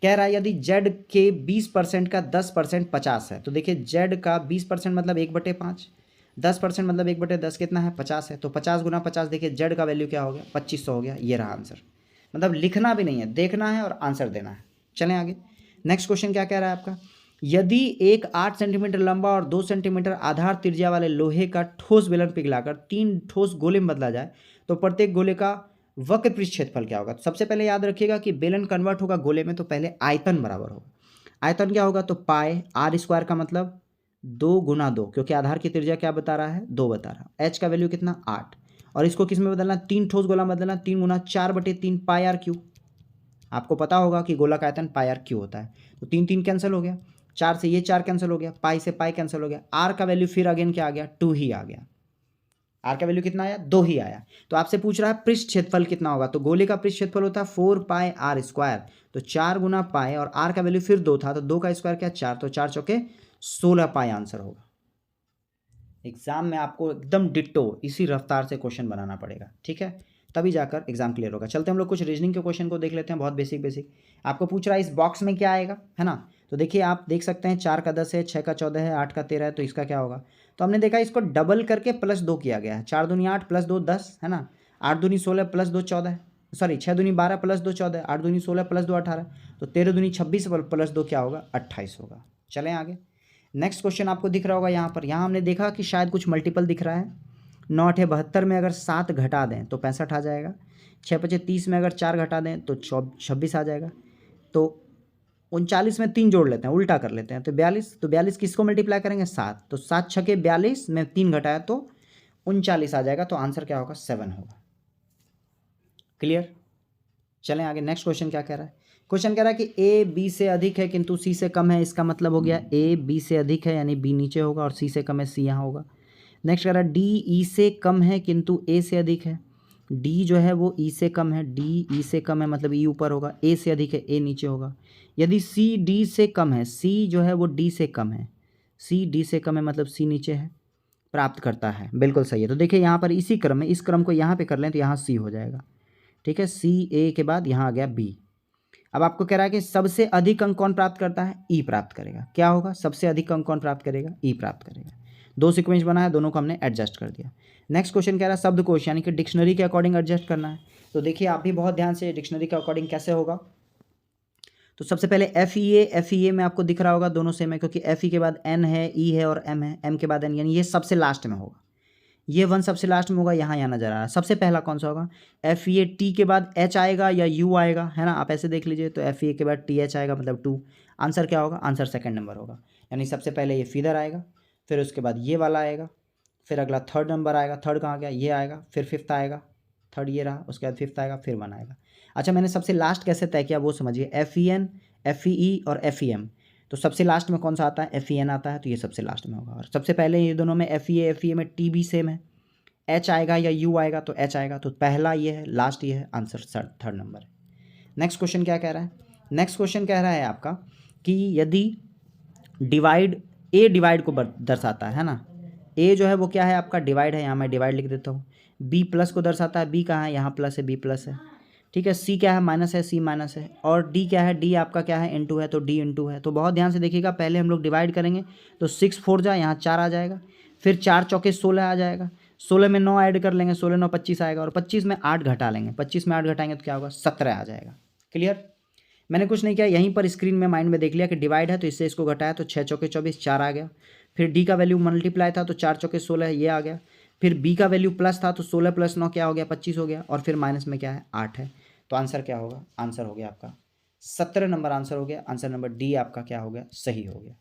कह रहा है यदि जेड के 20% का 10% 50 है, तो देखिए जेड का 20% मतलब 1/5, 10% मतलब 1/10 कितना है? 50 है। तो 50 × 50 देखिए जेड का वैल्यू क्या हो गया? 2500 हो गया। ये रहा आंसर। मतलब लिखना भी नहीं है, देखना है और आंसर देना है। चलें आगे। नेक्स्ट क्वेश्चन क्या कह रहा है आपका? यदि एक 8 सेंटीमीटर लंबा और 2 सेंटीमीटर आधार त्रिज्या वाले लोहे का ठोस बेलन पिघलाकर 3 ठोस गोले में बदला जाए तो प्रत्येक गोले का वक्र पृष्ठ क्षेत्रफल क्या होगा? तो सबसे पहले याद रखिएगा कि बेलन कन्वर्ट होगा गोले में तो पहले आयतन बराबर होगा। आयतन क्या होगा? तो पाई आर स्क्वायर का मतलब 2 गुना 2, क्योंकि आधार की त्रिज्या क्या बता रहा है? 2 बता रहा है। एच का वैल्यू कितना? 8। और इसको किस में बदलना? 3 ठोस गोला में बदलना। 3 गुना 4/3 पाई आर क्यू। आपको पता होगा कि गोला का आयतन पाई आर क्यू होता है। तो 3 3 कैंसिल हो गया, 4 से ये 4 कैंसिल हो गया, पाई से पाई कैंसिल हो गया। आर का वैल्यू फिर अगेन क्या आ गया? 2 ही आ गया। आर का वैल्यू कितना आया? 2 ही आया। तो आपसे पूछ रहा है पृष्ठ क्षेत्रफल कितना होगा? तो गोले का पृष्ठ क्षेत्रफल होता है 4 पाई आर स्क्वायर। तो 4 गुना पाई और आर का वैल्यू फिर 2 था, तो 2 का स्क्वायर क्या? 4। तो 4 चौके 16 पाई आंसर होगा। एग्जाम में आपको एकदम डिट्टो इसी रफ्तार से क्वेश्चन बनाना पड़ेगा, ठीक है, तभी जाकर एग्जाम क्लियर होगा। चलते हम लोग कुछ रीजनिंग के क्वेश्चन को देख लेते हैं, बहुत बेसिक। आपको पूछ रहा है इस बॉक्स में क्या आएगा, है ना? तो देखिए आप देख सकते हैं 4 का 10 है, 6 का 14 है, 8 का 13 है, तो इसका क्या होगा? तो हमने देखा इसको डबल करके +2 किया गया है। 4 दूनी 8 +2 10, है ना? 8 दूनी 16 +2 14, सॉरी 6 दूनी 12 +2 14, 8 दूनी 16 +2 18, तो 13 दूनी 26 +2 क्या होगा? 28 होगा। चलें आगे। नेक्स्ट क्वेश्चन आपको दिख रहा होगा यहाँ पर। यहाँ हमने देखा कि शायद कुछ मल्टीपल दिख रहा है। 9 8 72 में अगर 7 घटा दें तो 65 आ जाएगा। 6 5 30 में अगर 4 घटा दें तो 26 आ जाएगा। तो 39 में 3 जोड़ लेते हैं, उल्टा कर लेते हैं, तो 42। तो 42 किसको मल्टीप्लाई करेंगे? 7। तो 7 छके 42 में 3 घटाया तो 39 आ जाएगा। तो आंसर क्या होगा? 7 होगा। क्लियर? चलें आगे। नेक्स्ट क्वेश्चन क्या कह रहा है? क्वेश्चन कह रहा है कि ए बी से अधिक है किंतु सी से कम है। इसका मतलब हो गया ए बी से अधिक है यानी बी नीचे होगा, और सी से कम है सी यहाँ होगा। नेक्स्ट कह रहा है डी ई से कम है किंतु ए से अधिक है। डी जो है वो ई से कम है, डी ई से कम है मतलब ई ऊपर होगा, ए से अधिक है ए नीचे होगा। यदि सी डी से कम है, सी जो है वो डी से कम है, सी डी से कम है मतलब सी नीचे है, प्राप्त करता है। बिल्कुल सही है। तो देखिए यहाँ पर इसी क्रम में, इस क्रम को यहाँ पे कर लें तो यहाँ सी हो जाएगा, ठीक है। सी ए के बाद यहाँ आ गया बी। अब आपको कह रहा है कि सबसे अधिक अंक कौन प्राप्त करता है? ई प्राप्त करेगा। क्या होगा? सबसे अधिक अंक कौन प्राप्त करेगा? ई प्राप्त करेगा। 2 सीक्वेंस बना है, दोनों को हमने एडजस्ट कर दिया। नेक्स्ट क्वेश्चन कह रहा है शब्दकोश यानी कि डिक्शनरी के अकॉर्डिंग एडजस्ट करना है। तो देखिए आप भी बहुत ध्यान से, डिक्शनरी के अकॉर्डिंग कैसे होगा। तो सबसे पहले एफ ई ए में आपको दिख रहा होगा दोनों सेम है, क्योंकि एफ ई के बाद एन है, ई है और एम है, एम के बाद एन, यानी ये सबसे लास्ट में होगा। ये 1 सबसे लास्ट में होगा, यहाँ नजर आ रहा है। सबसे पहला कौन सा होगा? एफ ई ए टी के बाद एच आएगा या यू आएगा, है ना? आप ऐसे देख लीजिए। तो एफ ई ए के बाद टी एच आएगा मतलब 2। आंसर क्या होगा? आंसर सेकंड नंबर होगा। यानी सबसे पहले ये फीदर आएगा, फिर उसके बाद ये वाला आएगा, फिर अगला थर्ड नंबर आएगा। थर्ड कहाँ गया? ये आएगा, फिर फिफ्थ आएगा, थर्ड ये रहा, उसके बाद फिफ्थ आएगा, फिर 1 आएगा। अच्छा, मैंने सबसे लास्ट कैसे तय किया वो समझिए। F E N, F E E और एफ ई एम। तो सबसे लास्ट में कौन सा आता है? एफ ई एन आता है, तो ये सबसे लास्ट में होगा। और सबसे पहले ये दोनों में एफ ई ए में टी भी सेम है। एच आएगा या यू आएगा, तो एच आएगा। तो पहला ये है, लास्ट ये है, आंसर थर्ड नंबर है। नेक्स्ट क्वेश्चन क्या कह रहा है? नेक्स्ट क्वेश्चन कह रहा है आपका कि यदि डिवाइड, ए डिवाइड को दर्शाता है ना। ए जो है वो क्या है? आपका डिवाइड है, यहाँ मैं डिवाइड लिख देता हूँ। बी प्लस को दर्शाता है, बी कहाँ है? यहाँ प्लस है, बी प्लस है, ठीक है। सी क्या है? माइनस है, सी माइनस है। और डी क्या है? डी आपका क्या है? इनटू है, तो डी इनटू है। तो बहुत ध्यान से देखिएगा, पहले हम लोग डिवाइड करेंगे तो 6 4 जा, यहाँ 4 आ जाएगा, फिर 4 चौके 16 आ जाएगा, 16 में 9 ऐड कर लेंगे, 16 9 25 आएगा, और 25 में 8 घटा लेंगे, 25 में 8 घटाएंगे तो क्या होगा? 17 आ जाएगा। क्लियर? मैंने कुछ नहीं किया, यहीं पर स्क्रीन में माइंड में देख लिया कि डिवाइड है तो इससे इसको घटाया, तो 6 चौके 24, 4 आ गया। फिर डी का वैल्यू मल्टीप्लाई था तो 4 चौके 16 ये आ गया। फिर बी का वैल्यू प्लस था तो 16 + 9 क्या हो गया? 25 हो गया। और फिर माइनस में क्या है? 8 है। तो आंसर क्या होगा? आंसर हो गया आपका 17 नंबर आंसर हो गया। आंसर नंबर डी आपका क्या हो गया? सही हो गया।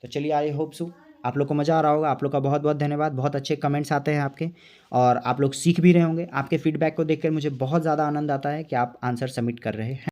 तो चलिए, आई होप सो आप लोग को मज़ा आ रहा होगा। आप लोग का बहुत बहुत धन्यवाद। बहुत अच्छे कमेंट्स आते हैं आपके, और आप लोग सीख भी रहे होंगे। आपके फीडबैक को देखकर मुझे बहुत ज़्यादा आनंद आता है कि आप आंसर सबमिट कर रहे हैं।